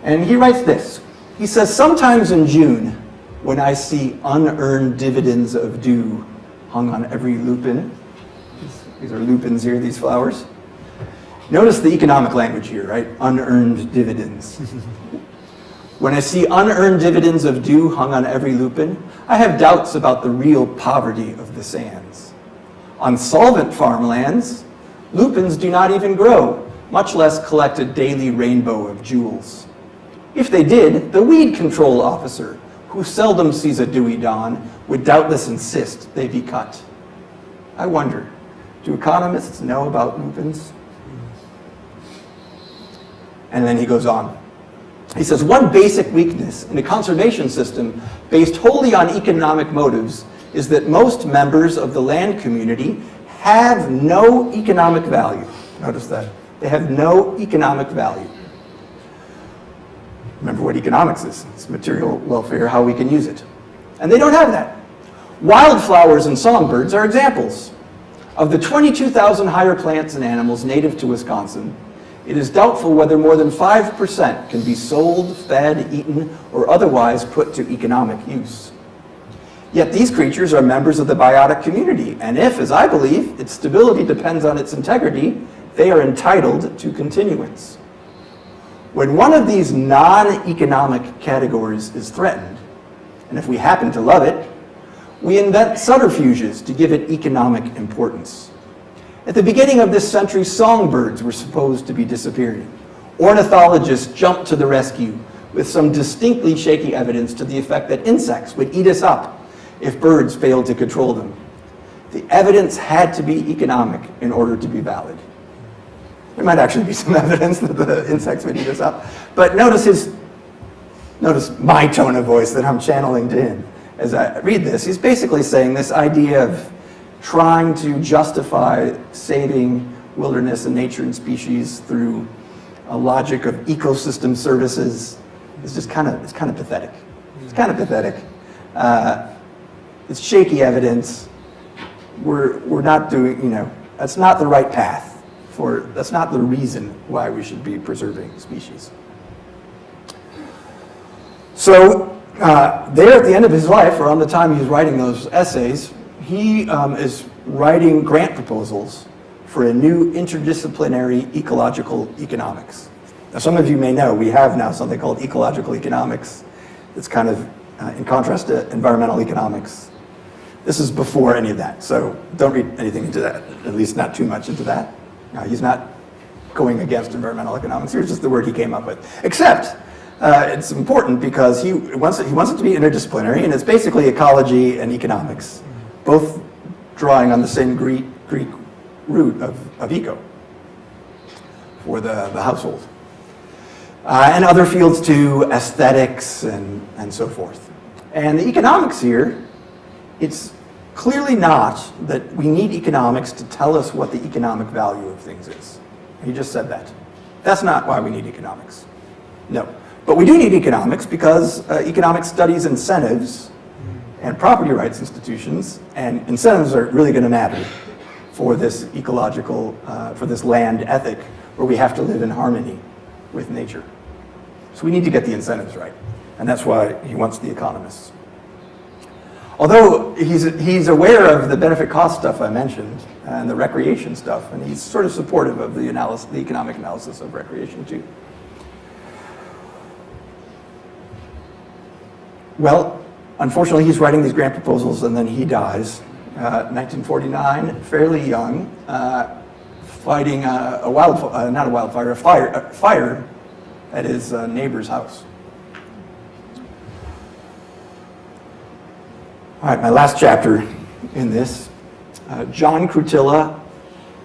And he writes this. He says, sometimes in June, when I see unearned dividends of dew hung on every lupin, these are lupins here, these flowers. Notice the economic language here, right? Unearned dividends. When I see unearned dividends of dew hung on every lupin, I have doubts about the real poverty of the sands. On solvent farmlands, lupins do not even grow, much less collect a daily rainbow of jewels. If they did, the weed control officer, who seldom sees a dewy dawn, would doubtless insist they be cut. I wonder, do economists know about lupins? And then he goes on. He says, one basic weakness in a conservation system based wholly on economic motives is that most members of the land community have no economic value. Notice that. They have no economic value. Remember what economics is. It's material welfare, how we can use it. And they don't have that. Wildflowers and songbirds are examples. Of the 22,000 higher plants and animals native to Wisconsin, it is doubtful whether more than 5% can be sold, fed, eaten, or otherwise put to economic use. Yet these creatures are members of the biotic community, and if, as I believe, its stability depends on its integrity, they are entitled to continuance. When one of these non-economic categories is threatened, and if we happen to love it, we invent subterfuges to give it economic importance. At the beginning of this century, songbirds were supposed to be disappearing. Ornithologists jumped to the rescue with some distinctly shaky evidence to the effect that insects would eat us up if birds failed to control them. The evidence had to be economic in order to be valid. There might actually be some evidence that the insects would eat us up, but notice my tone of voice that I'm channeling to him. As I read this, he's basically saying this idea of trying to justify saving wilderness and nature and species through a logic of ecosystem services is just kind of pathetic. It's kind of pathetic. It's shaky evidence. We're not doing, that's not the right path. That's not the reason why we should be preserving species. So there at the end of his life, or on the time he's writing those essays, he is writing grant proposals for a new interdisciplinary ecological economics. Now, some of you may know we have now something called ecological economics. It's kind of in contrast to environmental economics. This is before any of that, so don't read anything into that, at least not too much into that. He's not going against environmental economics. Here's just the word he came up with. Except it's important because he wants it to be interdisciplinary, and it's basically ecology and economics, both drawing on the same Greek root of eco for the household. And other fields too, aesthetics and so forth. And the economics here, it's clearly not that we need economics to tell us what the economic value of things is. He just said that. That's not why we need economics. No. But we do need economics because economics studies incentives and property rights institutions, and incentives are really going to matter for this ecological, for this land ethic where we have to live in harmony with nature. So we need to get the incentives right, and that's why he wants the economists. Although he's aware of the benefit cost stuff I mentioned and the recreation stuff, and he's sort of supportive of the economic analysis of recreation too. Well, unfortunately, he's writing these grant proposals and then he dies. 1949, fairly young, fighting a fire at his neighbor's house. All right, my last chapter in this, John Krutila,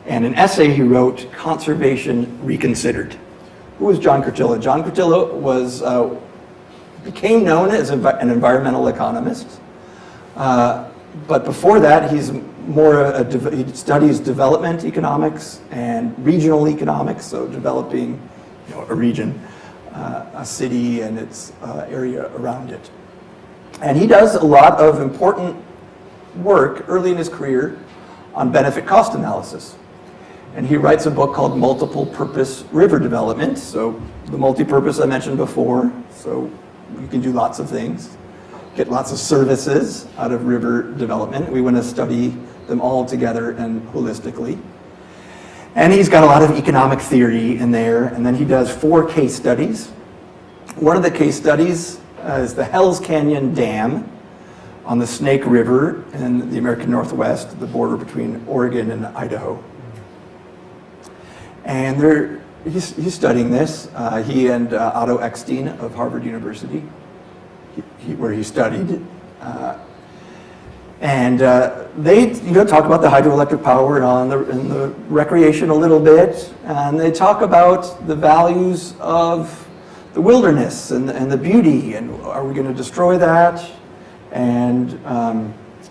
and an essay he wrote, Conservation Reconsidered. Who was John Krutila? John Krutila became known as an environmental economist, but before that, he studies development economics and regional economics, so developing, a region, a city and its area around it. And he does a lot of important work early in his career on benefit cost analysis. And he writes a book called Multiple Purpose River Development. So the multi-purpose I mentioned before, so you can do lots of things, get lots of services out of river development. We want to study them all together and holistically. And he's got a lot of economic theory in there, and then he does 4 case studies. One of the case studies is the Hells Canyon Dam on the Snake River in the American Northwest, the border between Oregon and Idaho. And he's studying this. He and Otto Eckstein of Harvard University, where he studied. And they talk about the hydroelectric power and the recreation a little bit, and they talk about the values of the wilderness and the beauty, and are we going to destroy that? And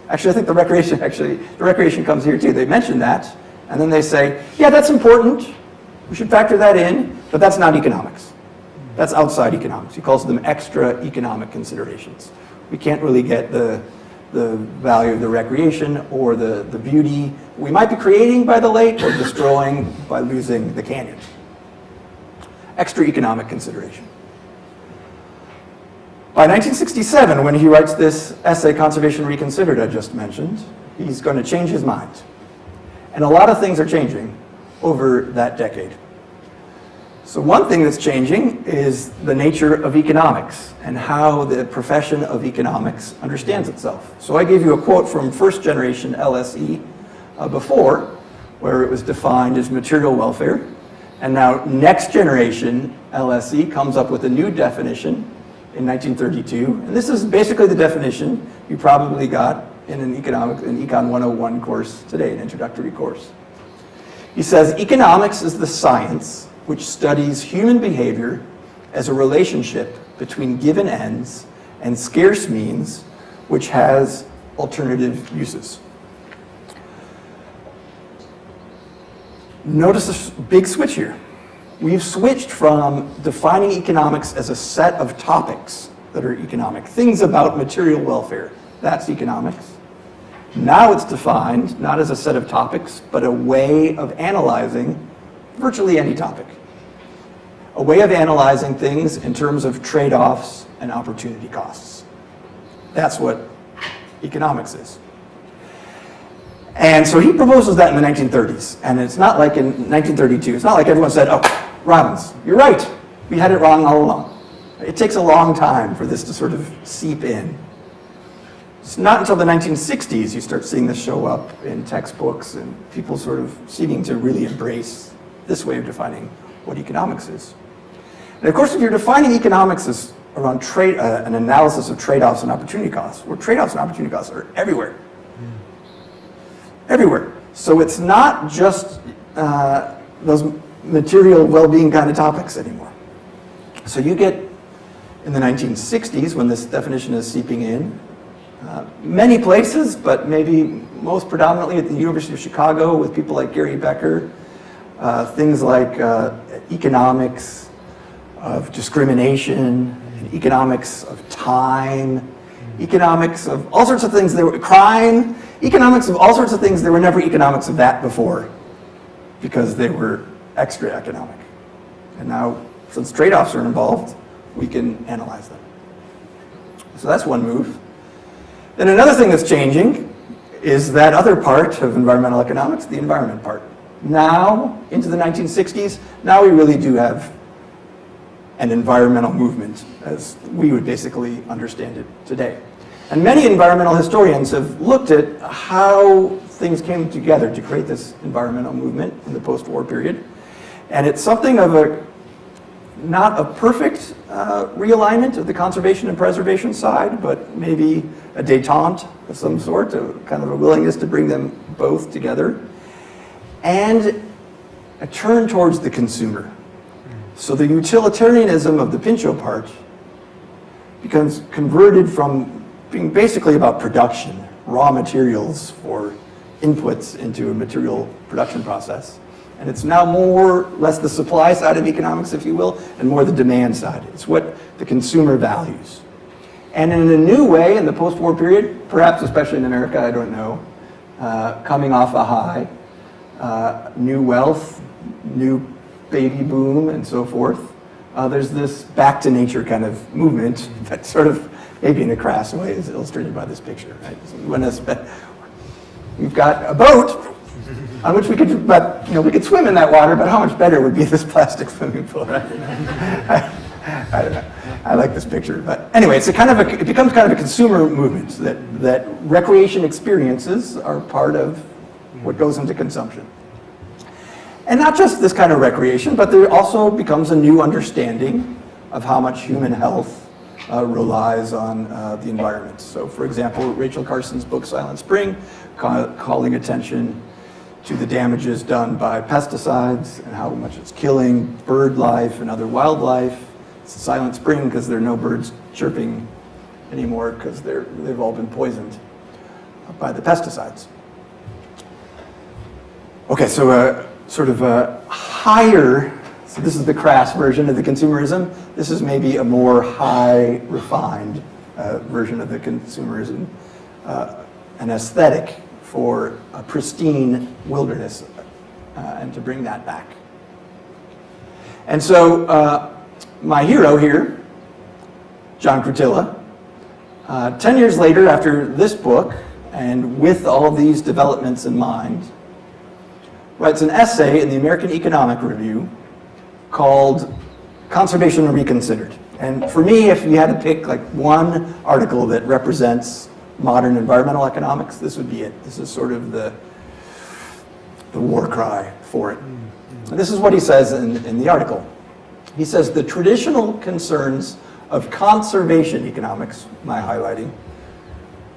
actually, I think the recreation comes here too. They mention that, and then they say, yeah, that's important. We should factor that in, but that's not economics. That's outside economics. He calls them extra economic considerations. We can't really get the value of the recreation or the beauty we might be creating by the lake or destroying by losing the canyon. Extra economic consideration. By 1967, when he writes this essay, Conservation Reconsidered, I just mentioned, he's going to change his mind. And a lot of things are changing over that decade. So one thing that's changing is the nature of economics and how the profession of economics understands itself. So I gave you a quote from first generation LSE before, where it was defined as material welfare. And now next generation LSE comes up with a new definition in 1932. And this is basically the definition you probably got in an Econ 101 course today, an introductory course. He says, economics is the science which studies human behavior as a relationship between given ends and scarce means which has alternative uses. Notice this big switch here. We've switched from defining economics as a set of topics that are economic, things about material welfare, that's economics. Now it's defined not as a set of topics, but a way of analyzing virtually any topic. A way of analyzing things in terms of trade-offs and opportunity costs. That's what economics is. And so he proposes that in the 1930s. And it's not like in 1932, it's not like everyone said, oh, Robbins, you're right. We had it wrong all along. It takes a long time for this to sort of seep in. It's not until the 1960s you start seeing this show up in textbooks and people sort of seeming to really embrace this way of defining what economics is. And of course, if you're defining economics as around an analysis of trade-offs and opportunity costs, well, trade-offs and opportunity costs are everywhere. Everywhere. So it's not just those material well-being kind of topics anymore. So you get in the 1960s, when this definition is seeping in, many places, but maybe most predominantly at the University of Chicago with people like Gary Becker, things like economics of discrimination, economics of time, economics of all sorts of things. Crime, economics of all sorts of things. There were never economics of that before because they were extra economic. And now, since trade-offs are involved, we can analyze them. So that's one move. Then another thing that's changing is that other part of environmental economics, the environment part. Now, into the 1960s, now we really do have an environmental movement as we would basically understand it today. And many environmental historians have looked at how things came together to create this environmental movement in the post-war period. And it's something of not a perfect realignment of the conservation and preservation side, but maybe a détente of some sort, kind of a willingness to bring them both together. And a turn towards the consumer. So the utilitarianism of the Pinchot part becomes converted from being basically about production, raw materials for inputs into a material production process. And it's now more or less the supply side of economics, if you will, and more the demand side. It's what the consumer values. And in a new way, in the post-war period, perhaps especially in America, I don't know, coming off a high, new wealth, new baby boom, and so forth, there's this back to nature kind of movement that sort of, maybe in a crass way, is illustrated by this picture. Right? So we've got a boat on which we could, but we could swim in that water. But how much better would be this plastic swimming pool, right? I don't know. I like this picture, but anyway, it becomes kind of a consumer movement that recreation experiences are part of what goes into consumption. And not just this kind of recreation, but there also becomes a new understanding of how much human health relies on the environment. So, for example, Rachel Carson's book, Silent Spring, calling attention to the damages done by pesticides and how much it's killing bird life and other wildlife. It's Silent Spring because there are no birds chirping anymore because they've all been poisoned by the pesticides. Okay, so sort of a higher, so this is the crass version of the consumerism. This is maybe a more high refined version of the consumerism, an aesthetic for a pristine wilderness and to bring that back. And so my hero here, John Crutilla, 10 years later after this book and with all these developments in mind, writes an essay in the American Economic Review called Conservation Reconsidered. And for me, if you had to pick like one article that represents modern environmental economics, this would be it. This is sort of the war cry for it. And this is what he says in the article. He says, the traditional concerns of conservation economics, my highlighting.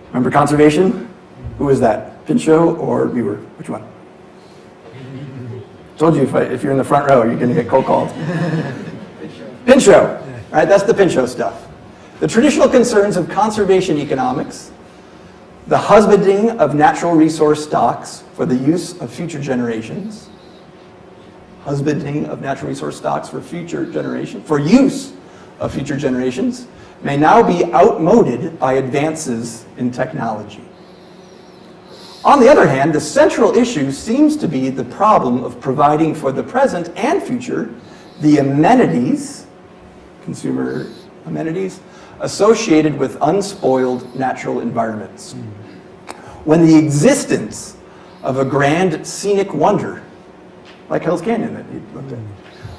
Remember conservation? Who is that? Pinchot or Muir? Which one? Told you if you're in the front row, you're going to get cold called. Pinchot, right? That's the Pinchot stuff. The traditional concerns of conservation economics, the husbanding of natural resource stocks for the use of future generations, husbanding of natural resource stocks for future generation, for use of future generations, may now be outmoded by advances in technology. On the other hand, the central issue seems to be the problem of providing for the present and future the amenities, consumer amenities, associated with unspoiled natural environments. When the existence of a grand scenic wonder, like Hell's Canyon that you looked at,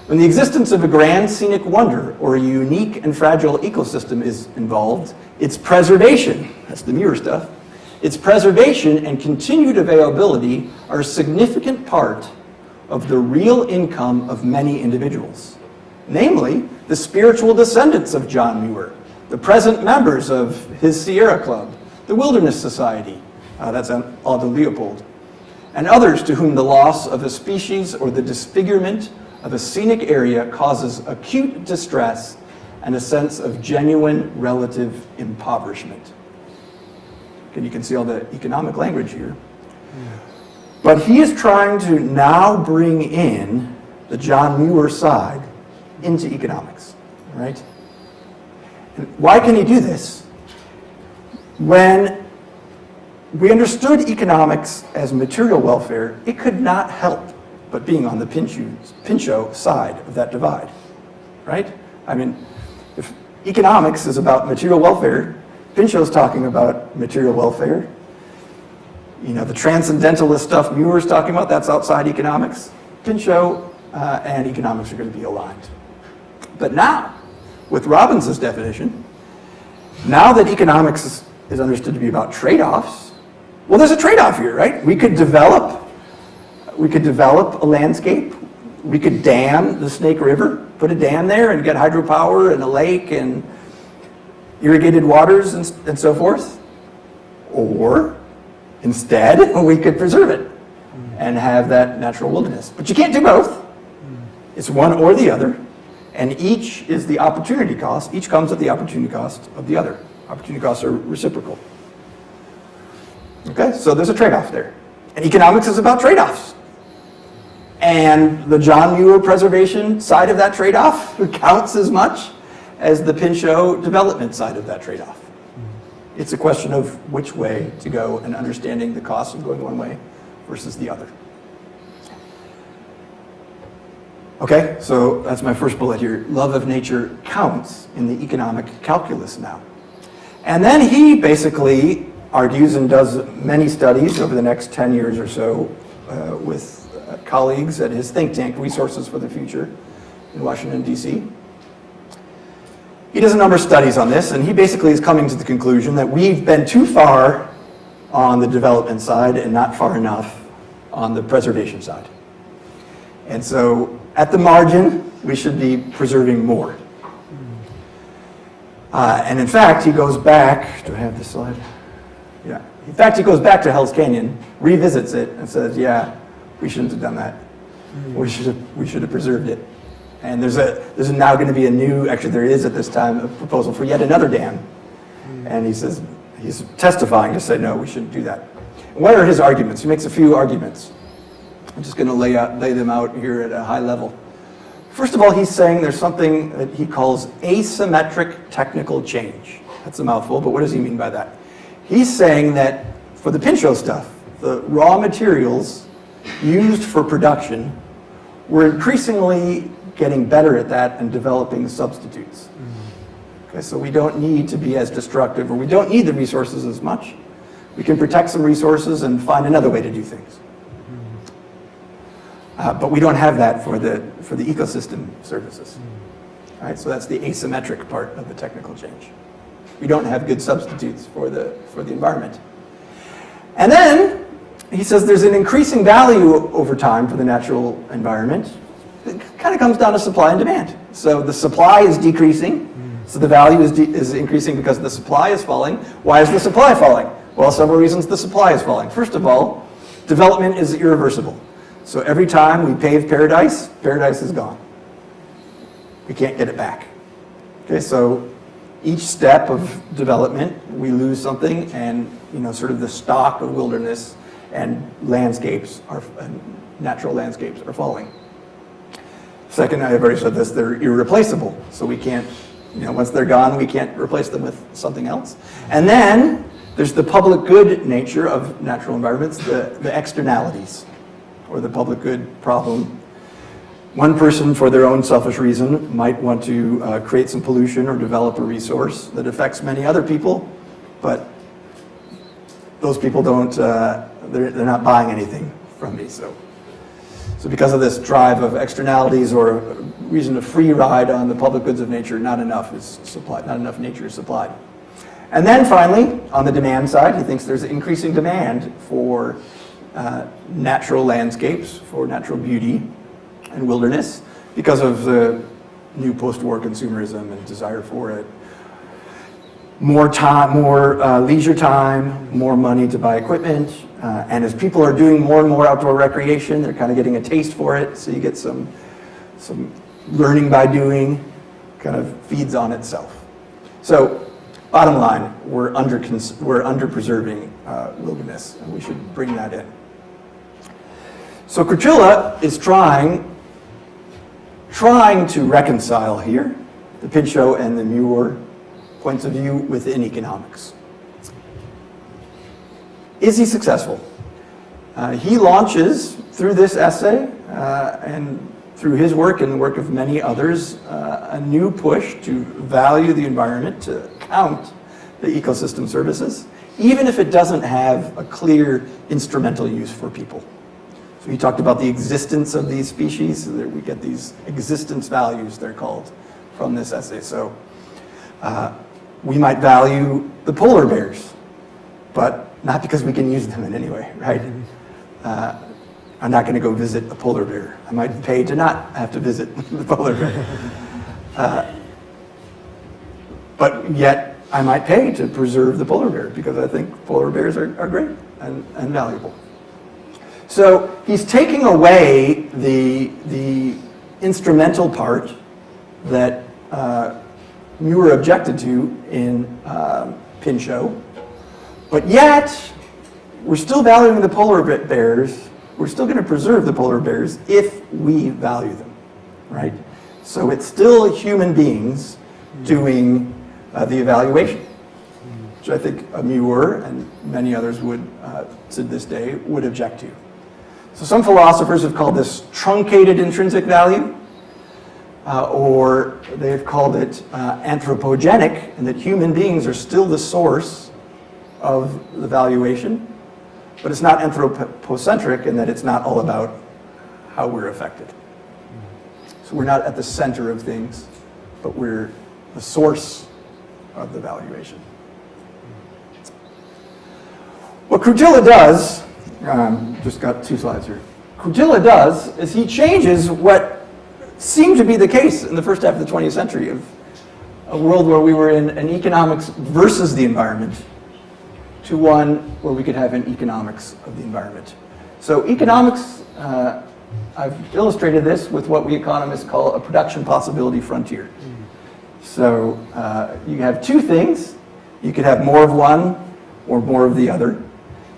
when the existence of a grand scenic wonder or a unique and fragile ecosystem is involved, its preservation, that's the Muir stuff, its preservation and continued availability are a significant part of the real income of many individuals, namely the spiritual descendants of John Muir, the present members of his Sierra Club, the Wilderness Society, that's Aldo Leopold, and others to whom the loss of a species or the disfigurement of a scenic area causes acute distress and a sense of genuine relative impoverishment. And you can see all the economic language here. But he is trying to now bring in the John Muir side into economics, right? And why can he do this? When we understood economics as material welfare, it could not help but being on the Pinchot side of that divide, right? I mean, if economics is about material welfare, Pinchot's talking about material welfare. You know, the transcendentalist stuff Muir's talking about, that's outside economics. Pinchot and economics are going to be aligned. But now, with Robbins' definition, now that economics is understood to be about trade-offs, well, there's a trade-off here, right? We could develop a landscape. We could dam the Snake River, put a dam there and get hydropower and a lake and irrigated waters and so forth. Or instead, we could preserve it and have that natural wilderness. But you can't do both. It's one or the other. And each is the opportunity cost. Each comes at the opportunity cost of the other. Opportunity costs are reciprocal. Okay, so there's a trade-off there. And economics is about trade-offs. And the John Muir preservation side of that trade-off counts as much as the Pinchot development side of that trade-off. It's a question of which way to go and understanding the cost of going one way versus the other. Okay, so that's my first bullet here. Love of nature counts in the economic calculus now. And then he basically argues and does many studies over the next 10 years or so with colleagues at his think tank, Resources for the Future, in Washington, D.C. He does a number of studies on this, and he basically is coming to the conclusion that we've been too far on the development side and not far enough on the preservation side. And so, at the margin, we should be preserving more. And in fact, he goes back, do I have this slide? Yeah. In fact, he goes back to Hell's Canyon, revisits it, and says, yeah, we shouldn't have done that. We should have preserved it. And there's now going to be a new, actually there is at this time, a proposal for yet another dam. And he says, he's testifying to say, no, we shouldn't do that. And what are his arguments? He makes a few arguments. I'm just going to lay them out here at a high level. First of all, he's saying there's something that he calls asymmetric technical change. That's a mouthful, but what does he mean by that? He's saying that for the Pinchot stuff, the raw materials used for production, we're increasingly getting better at that and developing substitutes. Okay, so we don't need to be as destructive, or we don't need the resources as much. We can protect some resources and find another way to do things. But we don't have that for the ecosystem services. All right, so that's the asymmetric part of the technical change. We don't have good substitutes for the environment. And then he says there's an increasing value over time for the natural environment. It kind of comes down to supply and demand. So the supply is decreasing, so the value is increasing because the supply is falling. Why is the supply falling? Well, several reasons the supply is falling. First of all, development is irreversible. So every time we pave paradise, paradise is gone. We can't get it back. Okay, so each step of development, we lose something, and sort of the stock of wilderness and landscapes, natural landscapes, are falling. Second, I've already said this, they're irreplaceable. So we can't, once they're gone, we can't replace them with something else. And then there's the public good nature of natural environments, the externalities, or the public good problem. One person, for their own selfish reason, might want to create some pollution or develop a resource that affects many other people, but those people don't, they're not buying anything from me. So because of this drive of externalities or a reason to free ride on the public goods of nature, not enough is supplied, not enough nature is supplied. And then finally, on the demand side, he thinks there's increasing demand for natural landscapes, for natural beauty and wilderness, because of the new post-war consumerism and desire for it. More time, more leisure time, more money to buy equipment, and as people are doing more and more outdoor recreation, they're kind of getting a taste for it, so you get some learning by doing, kind of feeds on itself. So, bottom line, we're under-preserving wilderness, and we should bring that in. So Kurtyla is trying to reconcile here the Pinchot and the Muir points of view within economics. Is he successful? He launches, through this essay and through his work and the work of many others, a new push to value the environment, to count the ecosystem services, even if it doesn't have a clear instrumental use for people. So he talked about the existence of these species, so that we get these existence values, they're called, from this essay. So we might value the polar bears, but not because we can use them in any way, right? I'm not going to go visit a polar bear. I might pay to not have to visit the polar bear. But yet, I might pay to preserve the polar bear because I think polar bears are great and valuable. So he's taking away the instrumental part that Muir objected to in Pinchot, but yet we're still valuing the polar bears. We're still going to preserve the polar bears if we value them, right? So it's still human beings doing the evaluation, which I think Muir and many others would, to this day, would object to. So some philosophers have called this truncated intrinsic value, or they've called it anthropogenic, and that human beings are still the source of the valuation, but it's not anthropocentric in that it's not all about how we're affected. So we're not at the center of things, but we're the source of the valuation. What Krutila does, just got 2 slides here. Krutila does is he changes what seemed to be the case in the first half of the 20th century of a world where we were in an economics versus the environment to one where we could have an economics of the environment. So economics, I've illustrated this with what we economists call a production possibility frontier. So you have 2 things. You could have more of one or more of the other.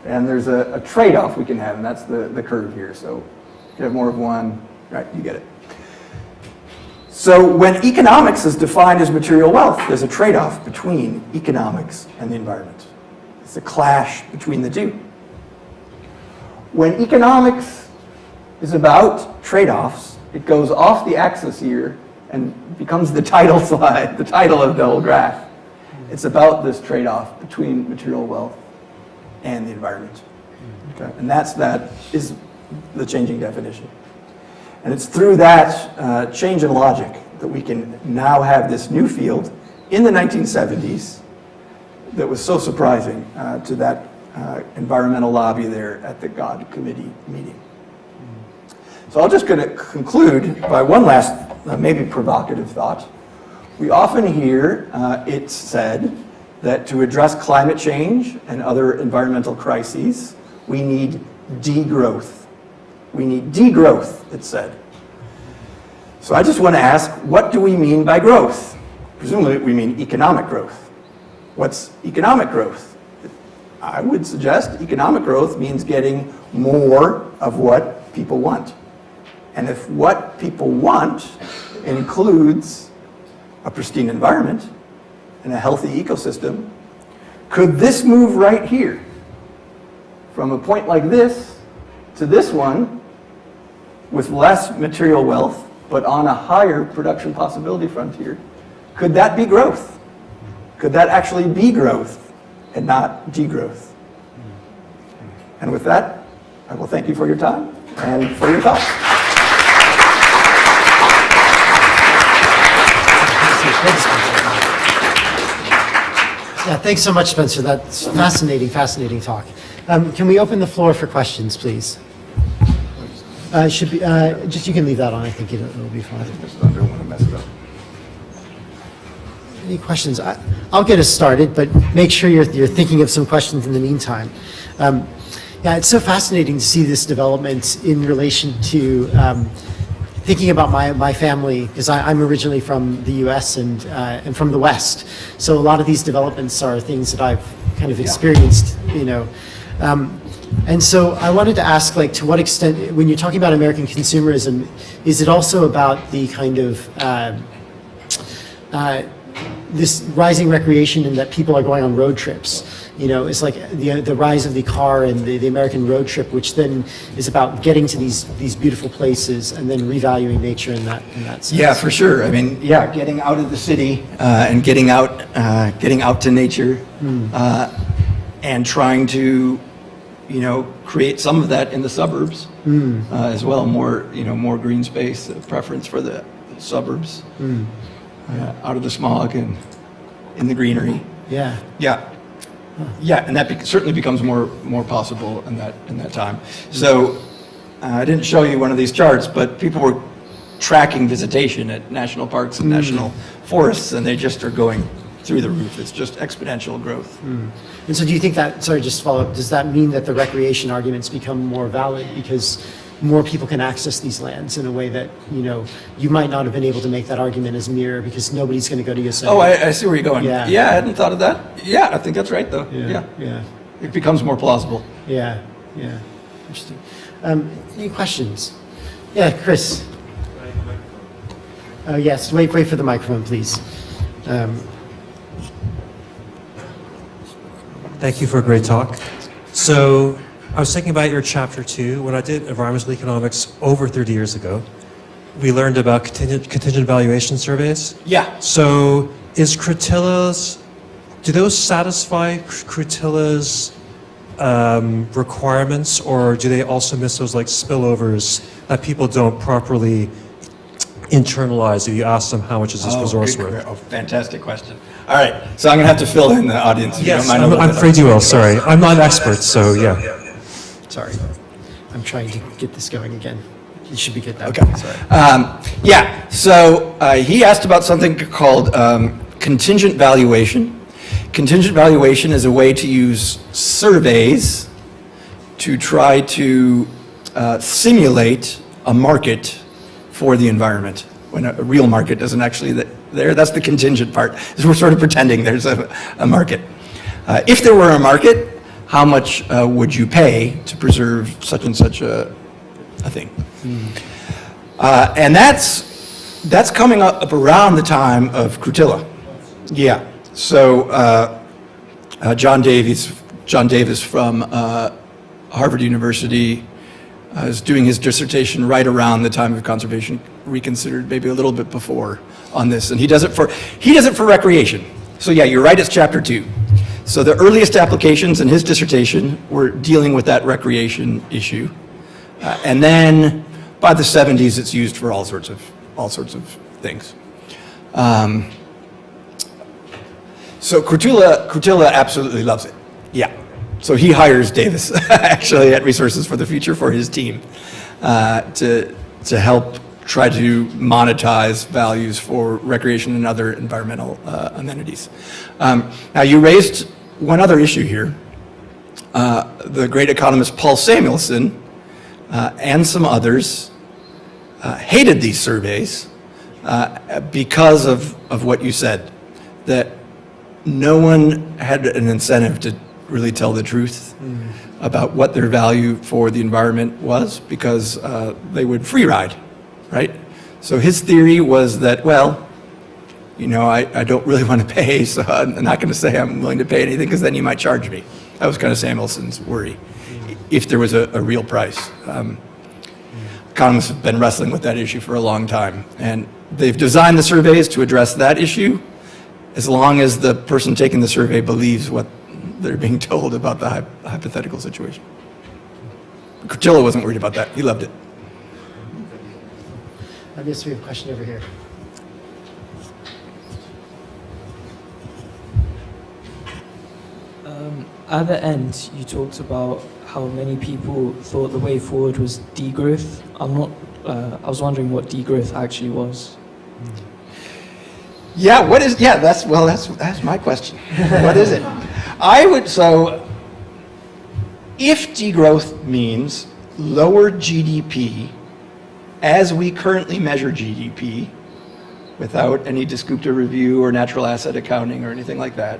And there's a trade-off we can have, and that's the curve here. So you could have more of one, right, you get it. So when economics is defined as material wealth, there's a trade-off between economics and the environment. It's a clash between the two. When economics is about trade-offs, it goes off the axis here and becomes the title slide, the title of the whole graph. It's about this trade-off between material wealth and the environment. Okay? And that is the changing definition. And it's through that change in logic that we can now have this new field in the 1970s that was so surprising to that environmental lobby there at the God Committee meeting. So I'm just going to conclude by one last, maybe provocative thought. We often hear it said that to address climate change and other environmental crises, we need degrowth. We need degrowth, it's said. So I just want to ask, what do we mean by growth? Presumably we mean economic growth. What's economic growth? I would suggest economic growth means getting more of what people want. And if what people want includes a pristine environment and a healthy ecosystem, could this move right here from a point like this to this one with less material wealth, but on a higher production possibility frontier, could that be growth? Could that actually be growth and not degrowth? And with that, I will thank you for your time and for your thoughts. Yeah, thanks so much, Spencer. That's fascinating talk. Can we open the floor for questions, please? Should be just you can leave that on. I think it'll be fine. I don't want to mess it up. Any questions? I'll get us started, but make sure you're thinking of some questions in the meantime. Yeah, it's so fascinating to see this development in relation to thinking about my family, because I'm originally from the U.S. and from the West. So a lot of these developments are things that I've kind of experienced, you know. And so I wanted to ask, like, to what extent, when you're talking about American consumerism, is it also about the kind of this rising recreation and that people are going on road trips. It's like the rise of the car and the American road trip, which then is about getting to these beautiful places and then revaluing nature in that sense. Yeah, for sure. I mean, yeah, getting out of the city and getting out to nature and trying to, create some of that in the suburbs as well. More green space, a preference for the suburbs, out of the smog and in the greenery. Yeah. Yeah. Yeah, and that certainly becomes more possible in that time. So I didn't show you one of these charts, but people were tracking visitation at national parks and national forests, and they just are going through the roof. It's just exponential growth. And so do you think that, sorry, just to follow up, does that mean that the recreation arguments become more valid because more people can access these lands in a way that, you might not have been able to make that argument as Mirror because nobody's going to go to Yosemite? Oh, I see where you're going. Yeah. Yeah, I hadn't thought of that. Yeah, I think that's right, though. Yeah. It becomes more plausible. Yeah. Interesting. Any questions? Yeah, Chris. Yes, wait for the microphone, please. Thank you for a great talk. So I was thinking about your chapter 2. When I did environmental economics over 30 years ago, we learned about contingent valuation surveys. Yeah. So is Crutilla's, do those satisfy Crutilla's requirements, or do they also miss those like spillovers that people don't properly internalize if you ask them how much is this resource worth? Oh, fantastic question. All right, so I'm going to have to fill in the audience. If Yes, you don't mind I'm afraid you will, sorry. I'm not an expert, so yeah. Sorry. I'm trying to get this going again. You should be good now. Okay. Sorry. So he asked about something called contingent valuation. Contingent valuation is a way to use surveys to try to simulate a market for the environment when a real market isn't actually there. That's the contingent part, is we're sort of pretending there's a market. If there were a market, how much would you pay to preserve such and such a thing? And that's coming up around the time of Crutilla. Yeah. So John Davis from Harvard University is doing his dissertation right around the time of Conservation Reconsidered, maybe a little bit before on this, and he does it for recreation. So yeah, you're right, it's chapter 2. So the earliest applications in his dissertation were dealing with that recreation issue, and then by the 70s, it's used for all sorts of things. So Crutilla absolutely loves it. Yeah. So he hires Davis actually at Resources for the Future for his team to help try to monetize values for recreation and other environmental amenities. Now you raised one other issue here. The great economist Paul Samuelson and some others hated these surveys because of what you said, that no one had an incentive to really tell the truth about what their value for the environment was, because they would free ride, right? So his theory was that, well, I don't really want to pay, so I'm not going to say I'm willing to pay anything, because then you might charge me. That was kind of Samuelson's worry, if there was a real price. Economists have been wrestling with that issue for a long time, and they've designed the surveys to address that issue, as long as the person taking the survey believes what they're being told about the hypothetical situation. Crutilla wasn't worried about that. He loved it. I guess we have a question over here. At the end, you talked about how many people thought the way forward was degrowth. I was wondering what degrowth actually was. Yeah, that's my question. What is it? If degrowth means lower GDP as we currently measure GDP, without any Dasgupta review or natural asset accounting or anything like that,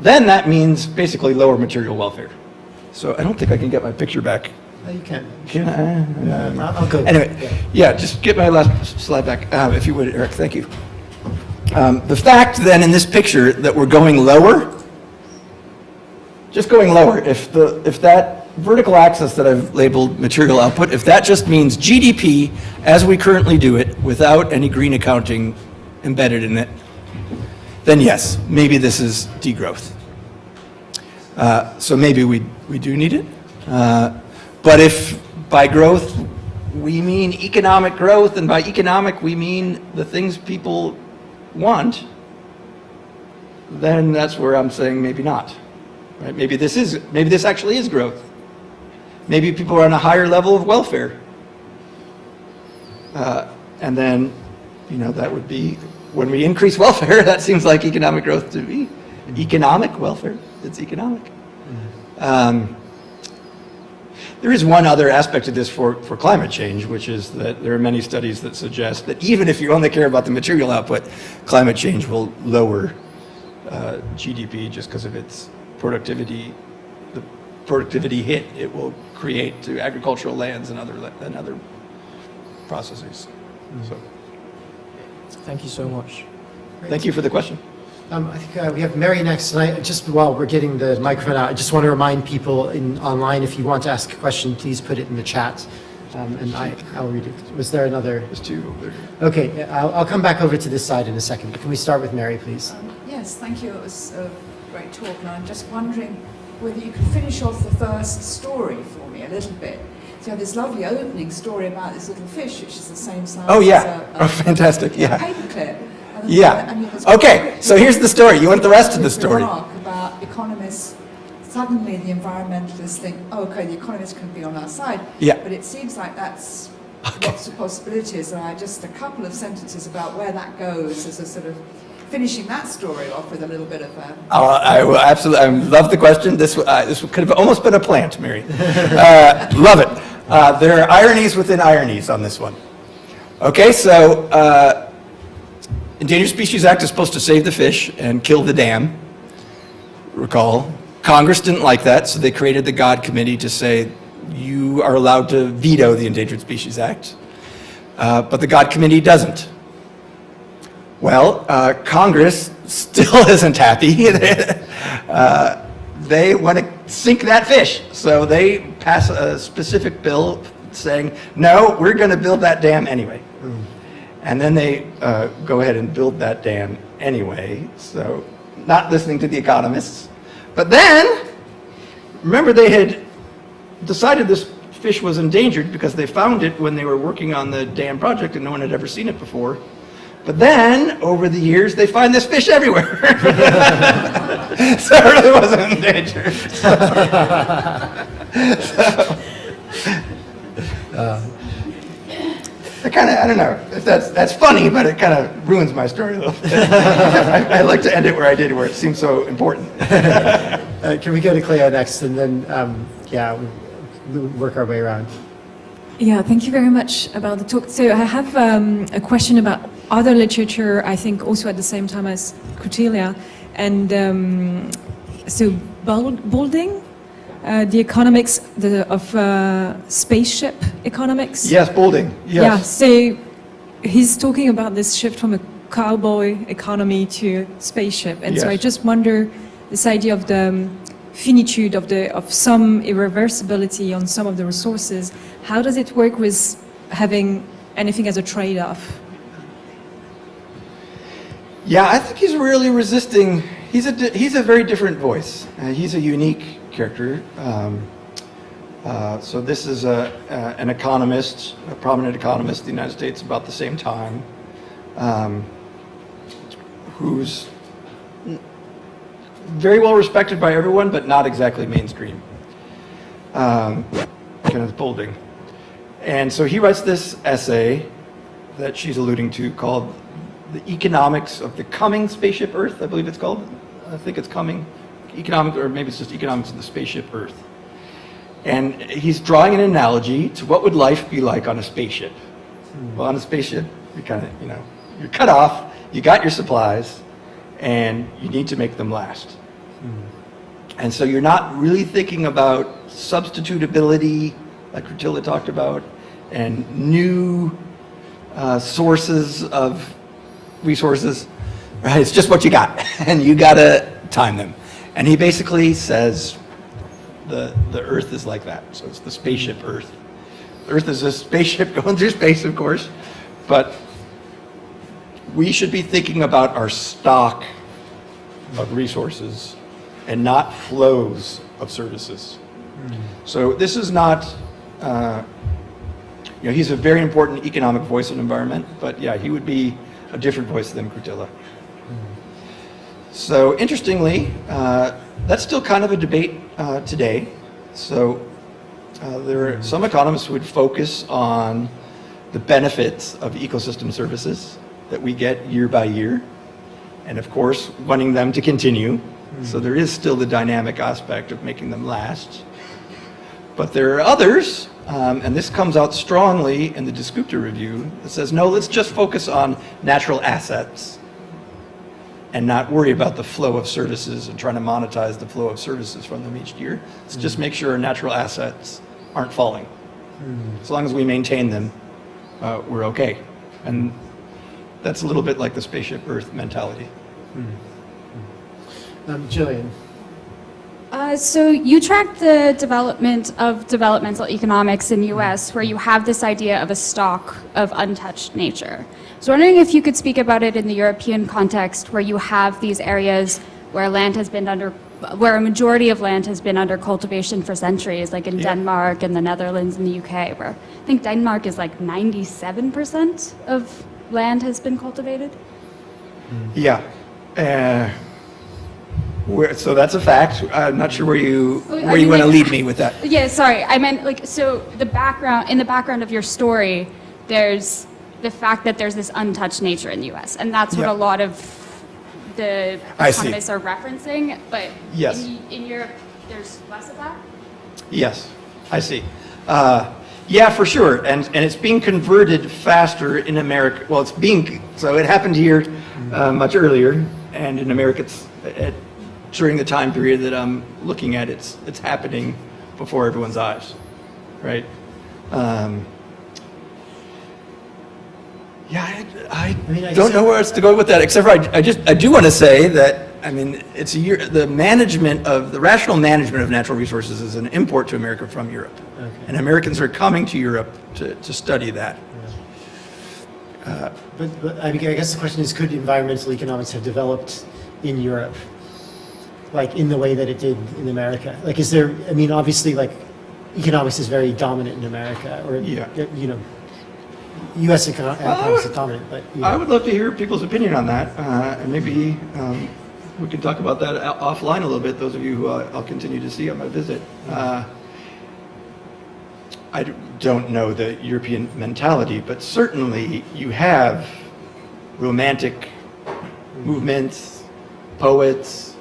then that means basically lower material welfare. So I don't think I can get my picture back. Oh, you can. Can I? I'll go. Anyway, yeah, just get my last slide back, if you would, Eric. Thank you. The fact then in this picture that we're going lower, just going lower, if that vertical axis that I've labeled material output, if that just means GDP as we currently do it without any green accounting embedded in it, then yes, maybe this is degrowth. So maybe we do need it. But if by growth we mean economic growth, and by economic we mean the things people want, then that's where I'm saying maybe not. Right? Maybe this actually is growth. Maybe people are on a higher level of welfare. And then, that would be, when we increase welfare, that seems like economic growth to me. Economic welfare, it's economic. There is one other aspect of this for climate change, which is that there are many studies that suggest that even if you only care about the material output, climate change will lower GDP just because of its productivity, the productivity hit it will create to agricultural lands and other processes. So, Thank you so much. thank you for the question. I think we have Mary next, and just while we're getting the microphone out, I just want to remind people online, if you want to ask a question, please put it in the chat, and I'll read it. Was there another? There's two over there. Okay, I'll come back over to this side in a second. Can we start with Mary, please? Yes, thank you. It was a great talk, and I'm just wondering whether you could finish off the first story for me a little bit. So you have this lovely opening story about this little fish, which is the same size Oh, yeah. as Fantastic. Yeah. paperclip. And Yeah. and there's Okay, so here's the story. You want the rest of the story? Remark about economists. Suddenly the environmentalists think, oh, okay, the economists can be on our side. Yeah. But it seems like that's Okay. lots of possibilities. And just a couple of sentences about where that goes as a sort of finishing that story off with a little bit of a... I will absolutely. I love the question. This could have almost been a plant, Mary. Love it. There are ironies within ironies on this one. Okay, so Endangered Species Act is supposed to save the fish and kill the dam. Recall, Congress didn't like that, so they created the God Committee to say you are allowed to veto the Endangered Species Act, but the God Committee doesn't. Well, Congress still isn't happy. They want to sink that fish. So they pass a specific bill saying, no, we're going to build that dam anyway. And then they go ahead and build that dam anyway. So not listening to the economists. But then, remember they had decided this fish was endangered because they found it when they were working on the dam project and no one had ever seen it before. But then, over the years, they find this fish everywhere. So it really wasn't endangered. I don't know if that's funny, but it kind of ruins my story a little bit. I like to end it where I did, where it seems so important. Can we go to Cleo next, and then, we'll work our way around. Yeah, thank you very much about the talk. So I have a question about other literature, I think also at the same time as Cordelia. And so Boulding, the economics of spaceship economics. Yes, Boulding. Yes. Yeah, so he's talking about this shift from a cowboy economy to spaceship. And so I Yes. just wonder this idea of the finitude of some irreversibility on some of the resources. How does it work with having anything as a trade-off? Yeah, I think he's really resisting. He's a very different voice. He's a unique character. So this is an economist, a prominent economist in the United States about the same time, who's very well respected by everyone, but not exactly mainstream. Kenneth Boulding. And so he writes this essay that she's alluding to called The Economics of the Coming Spaceship Earth, I believe it's called. I think it's Coming. Economics, or maybe it's just Economics of the Spaceship Earth. And he's drawing an analogy to what would life be like on a spaceship. Well, on a spaceship, you're kind of, you're cut off, you got your supplies, and you need to make them last. And so you're not really thinking about substitutability, like Rutila talked about, and new sources of resources. right? It's just what you got, and you got to time them. And he basically says the Earth is like that. So it's the spaceship Earth. Earth is a spaceship going through space, of course, but we should be thinking about our stock of resources and not flows of services. So this is not, he's a very important economic voice in environment, but yeah, he would be a different voice than Krutila. So interestingly, that's still kind of a debate today. So some economists would focus on the benefits of ecosystem services that we get year by year, and of course, wanting them to continue. So there is still the dynamic aspect of making them last. But there are others, and this comes out strongly in the Dasgupta review, that says, no, let's just focus on natural assets and not worry about the flow of services and trying to monetize the flow of services from them each year. Let's just make sure our natural assets aren't falling. As long as we maintain them, we're okay. And that's a little bit like the spaceship Earth mentality. Jillian. So you track the development of developmental economics in US, where you have this idea of a stock of untouched nature. I was wondering if you could speak about it in the European context, where you have these areas where where a majority of land has been under cultivation for centuries, like in Denmark and the Netherlands and the UK, where I think Denmark is like 97% of land has been cultivated. Yeah. So that's a fact. I'm not sure where you want to lead me with that. Yeah, sorry. I meant so in the background of your story, there's the fact that there's this untouched nature in the U.S., and that's what a lot of the economists are referencing. But yes, in Europe, there's less of that. Yes, I see. Yeah, for sure, and it's being converted faster in America. Well, it happened here much earlier, and in America, during the time period that I'm looking at, it's happening before everyone's eyes, right? I don't know where else to go with that, except for I do want to say that, I mean, the rational management of natural resources is an import to America from Europe. Okay. And Americans are coming to Europe to study that. But I guess the question is, could environmental economics have developed in Europe, like in the way that it did in America? Like, is there, I mean, obviously, like, economics is very dominant in America, or, U.S. economics is dominant, but... I would love to hear people's opinion on that, and maybe we can talk about that offline a little bit, those of you who I'll continue to see on my visit. I don't know the European mentality, but certainly you have romantic movements, poets,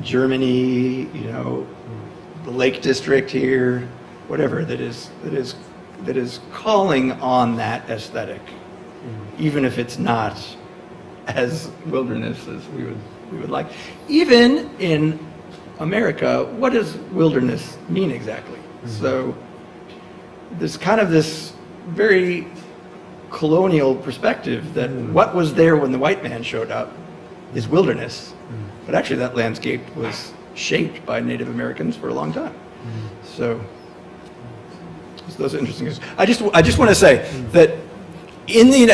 Germany, the Lake District here, whatever, that is calling on that aesthetic, even if it's not as wilderness as we would like. Even in America, what does wilderness mean exactly? So there's kind of this very colonial perspective that what was there when the white man showed up is wilderness, but actually that landscape was shaped by Native Americans for a long time. So those are interesting. I just want to say that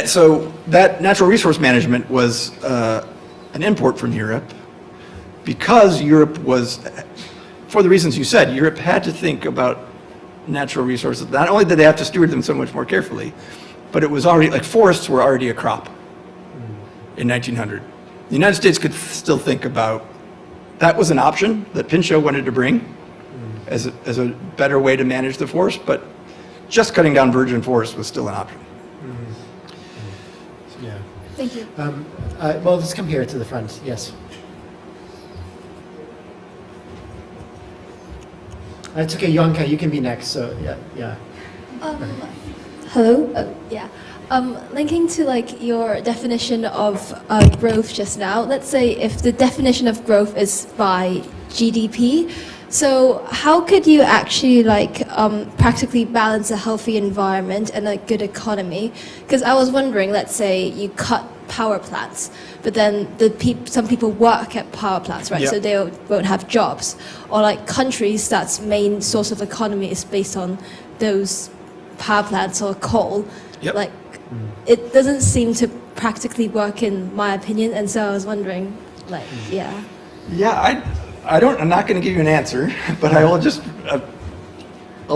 so that natural resource management was an import from Europe, because Europe was, for the reasons you said, Europe had to think about natural resources. Not only did they have to steward them so much more carefully, but it was already, like, forests were already a crop in 1900. The United States could still think about, that was an option that Pinchot wanted to bring as a better way to manage the forest, but just cutting down virgin forest was still an option. Yeah. Thank you. Well, let's come here to the front. Yes. It's okay, Yonka, you can be next. So yeah. Hello. Yeah. Linking to like your definition of growth just now. Let's say if the definition of growth is by GDP, so how could you actually like practically balance a healthy environment and a good economy? Because I was wondering, let's say you cut power plants, but then some people work at power plants, right? Yep. So they won't have jobs. Or like countries that's main source of economy is based on those power plants or coal. Yep. Like it doesn't seem to practically work in my opinion, and so I was wondering, like, yeah. Yeah, I'm not going to give you an answer, but I'll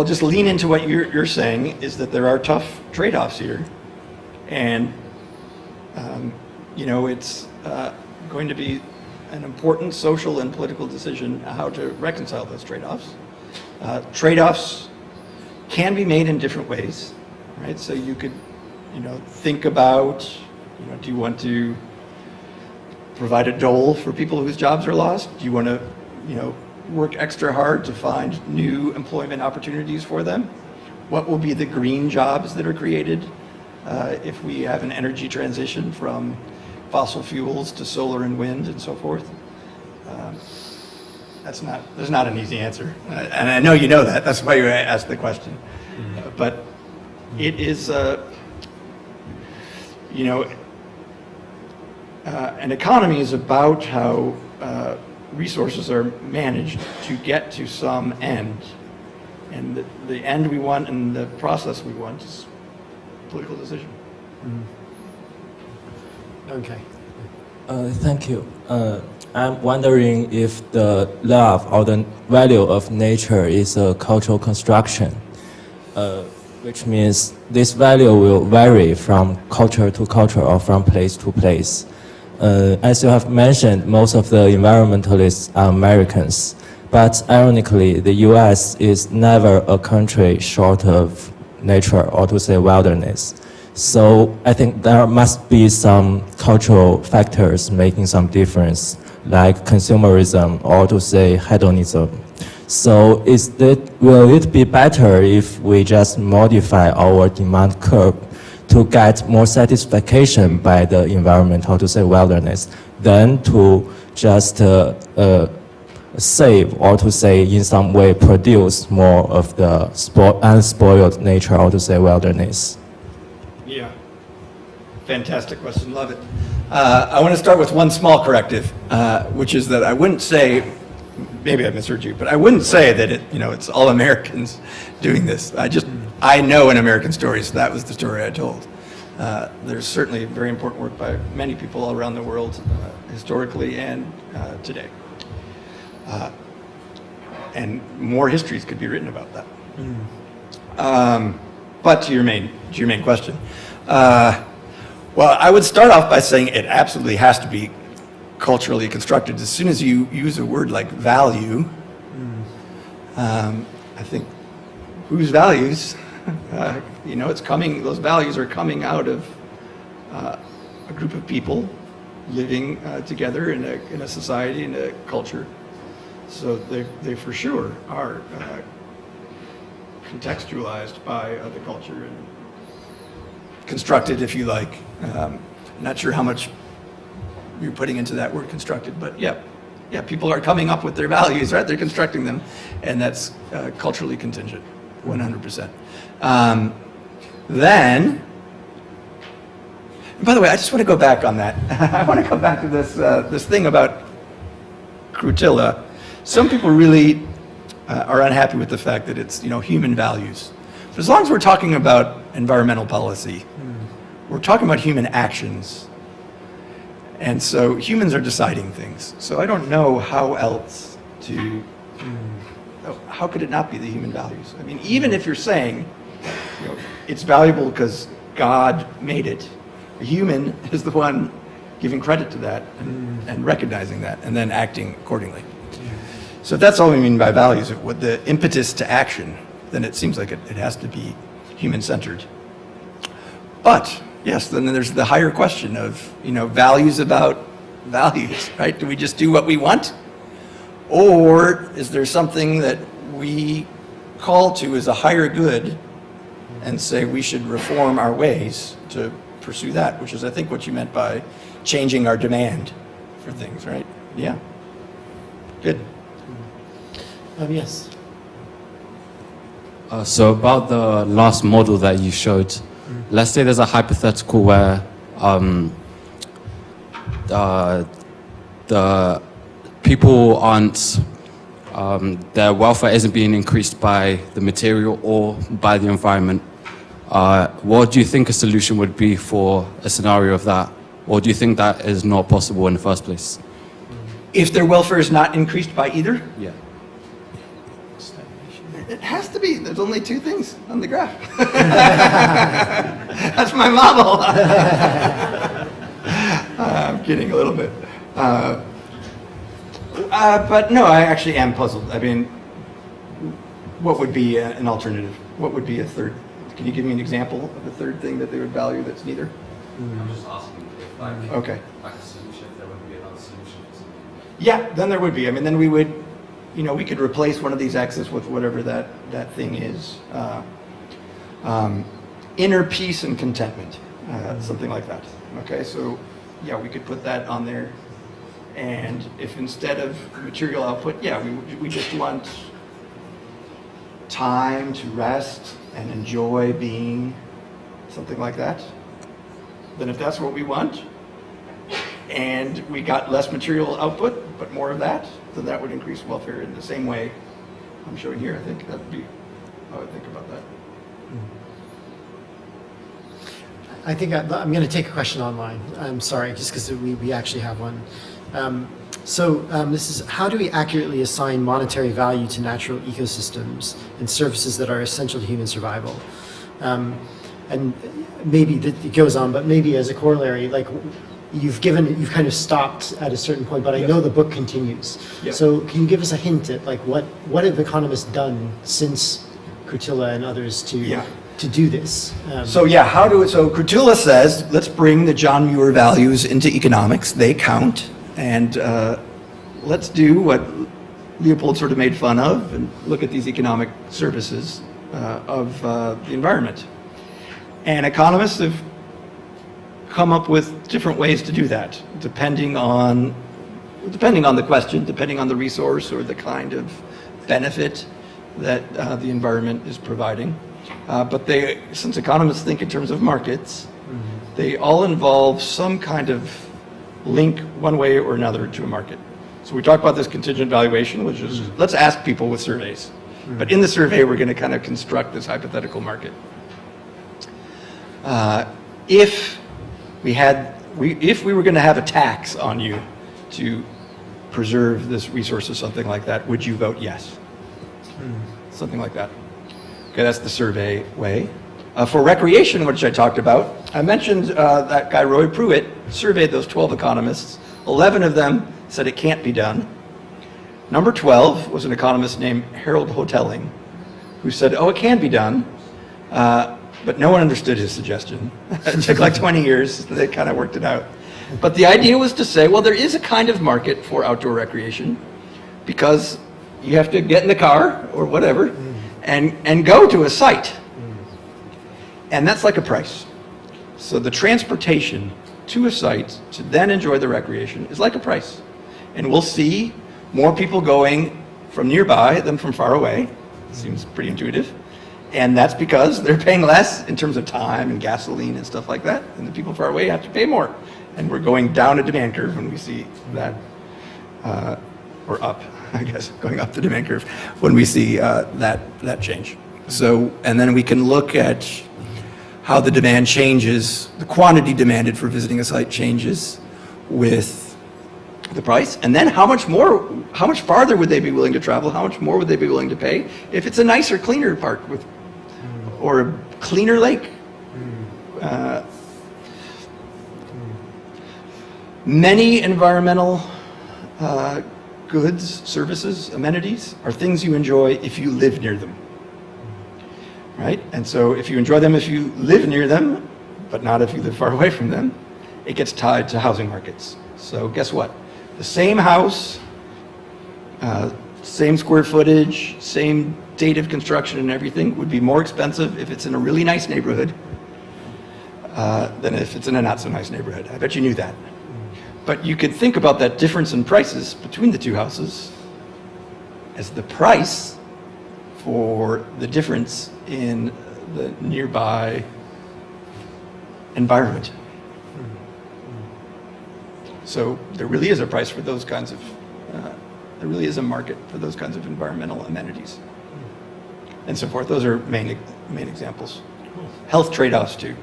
just lean into what you're saying, is that there are tough trade-offs here. And, it's going to be an important social and political decision how to reconcile those trade-offs. Trade-offs can be made in different ways, right? So you could, think about, do you want to provide a dole for people whose jobs are lost? Do you want to, work extra hard to find new employment opportunities for them? What will be the green jobs that are created if we have an energy transition from fossil fuels to solar and wind and so forth? There's not an easy answer. And I know you know that. That's why you asked the question. But it is, an economy is about how resources are managed to get to some end. And the end we want and the process we want is a political decision. Okay. Thank you. I'm wondering if the love or the value of nature is a cultural construction, which means this value will vary from culture to culture or from place to place. As you have mentioned, most of the environmentalists are Americans, but ironically, the US is never a country short of nature, or to say wilderness. So I think there must be some cultural factors making some difference, like consumerism, or to say hedonism. So will it be better if we just modify our demand curve to get more satisfaction by the environment, how to say wilderness, than to just save, or to say in some way produce more of the unspoiled nature, or to say wilderness? Yeah. Fantastic question. Love it. I want to start with one small corrective, which is that I wouldn't say, maybe I misheard you, but I wouldn't say that it's all Americans doing this. I know an American story, so that was the story I told. There's certainly very important work by many people all around the world, historically and today. And more histories could be written about that. But to your main question, well, I would start off by saying it absolutely has to be culturally constructed. As soon as you use a word like value, I think whose values? Those values are coming out of a group of people living together in a society, in a culture. So they for sure are contextualized by the culture and constructed, if you like. Not sure how much you're putting into that word constructed, but yeah, people are coming up with their values, right? They're constructing them, and that's culturally contingent, 100%. Then, and by the way, I just want to go back on that. I want to go back to this thing about Krutila. Some people really are unhappy with the fact that it's human values. But as long as we're talking about environmental policy, we're talking about human actions. And so humans are deciding things. So I don't know how else to, how could it not be the human values? I mean, even if you're saying it's valuable because God made it, the human is the one giving credit to that and recognizing that and then acting accordingly. So if that's all we mean by values, with the impetus to action, then it seems like it has to be human-centered. But yes, then there's the higher question of values about values, right? Do we just do what we want, or is there something that we call to as a higher good and say we should reform our ways to pursue that, which is I think what you meant by changing our demand for things, right? Yeah. Good. Yes. So about the last model that you showed, let's say there's a hypothetical where the people aren't, their welfare isn't being increased by the material or by the environment, what do you think a solution would be for a scenario of that? Or do you think that is not possible in the first place? If their welfare is not increased by either, Yeah. it has to be. There's only two things on the graph. That's my model. I'm kidding a little bit. But no, I actually am puzzled. I mean, what would be an alternative? What would be a third? Can you give me an example of a third thing that they would value that's neither? I'm just asking if Okay. like a solution, if there would be another solution. Yeah, then there would be. I mean, then we would, we could replace one of these X's with whatever that thing is. Inner peace and contentment, something like that. Okay, so yeah, we could put that on there. And if instead of material output, yeah, we just want time to rest and enjoy being, something like that. Then if that's what we want, and we got less material output, but more of that, then that would increase welfare in the same way I'm showing here. I think that would be how I would think about that. I think I'm going to take a question online. I'm sorry, just because we actually have one. This is, how do we accurately assign monetary value to natural ecosystems and services that are essential to human survival? And maybe it goes on, but maybe as a corollary, like you've kind of stopped at a certain point, but I know the book continues. Yep. So can you give us a hint at like what have economists done since Krutila and others to do this? So Krutila says, let's bring the John Muir values into economics. They count. And let's do what Leopold sort of made fun of and look at these economic services of the environment. And economists have come up with different ways to do that, depending on the question, depending on the resource or the kind of benefit that the environment is providing. But since economists think in terms of markets, they all involve some kind of link one way or another to a market. So we talk about this contingent valuation, which is, let's ask people with surveys. But in the survey, we're going to kind of construct this hypothetical market. If we were going to have a tax on you to preserve this resource or something like that, would you vote yes? Something like that. Okay, that's the survey way. For recreation, which I talked about, I mentioned that guy Roy Pruitt surveyed those 12 economists. 11 of them said it can't be done. Number 12 was an economist named Harold Hotelling, who said, oh, it can be done, but no one understood his suggestion. It took like 20 years, they kind of worked it out. But the idea was to say, well, there is a kind of market for outdoor recreation because you have to get in the car or whatever and go to a site. And that's like a price. So the transportation to a site to then enjoy the recreation is like a price. And we'll see more people going from nearby than from far away. Seems pretty intuitive. And that's because they're paying less in terms of time and gasoline and stuff like that. And the people far away have to pay more. And we're going down a demand curve when we see that, or up, I guess, going up the demand curve when we see that change. So, and then we can look at how the demand changes, the quantity demanded for visiting a site changes with the price, and then how much farther would they be willing to travel, how much more would they be willing to pay if it's a nicer, cleaner park or a cleaner lake. Many environmental goods, services, amenities are things you enjoy if you live near them. Right? And so if you enjoy them if you live near them, but not if you live far away from them, it gets tied to housing markets. So guess what? The same house, same square footage, same date of construction and everything would be more expensive if it's in a really nice neighborhood than if it's in a not so nice neighborhood. I bet you knew that. But you could think about that difference in prices between the two houses as the price for the difference in the nearby environment. So there really is a price for those kinds of, there really is a market for those kinds of environmental amenities and so forth. Those are main examples. Health trade-offs too.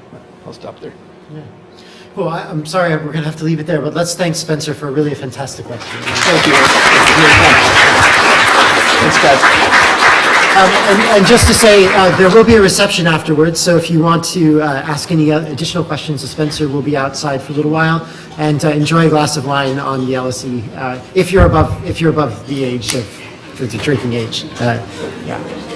I'll stop there. Yeah. Well, I'm sorry, we're going to have to leave it there, but let's thank Spencer for really a fantastic question. Thank you. Thanks, guys. And just to say, there will be a reception afterwards, so if you want to ask any additional questions of Spencer, we'll be outside for a little while, and enjoy a glass of wine on the LSE if you're above the age of the drinking age. Yeah.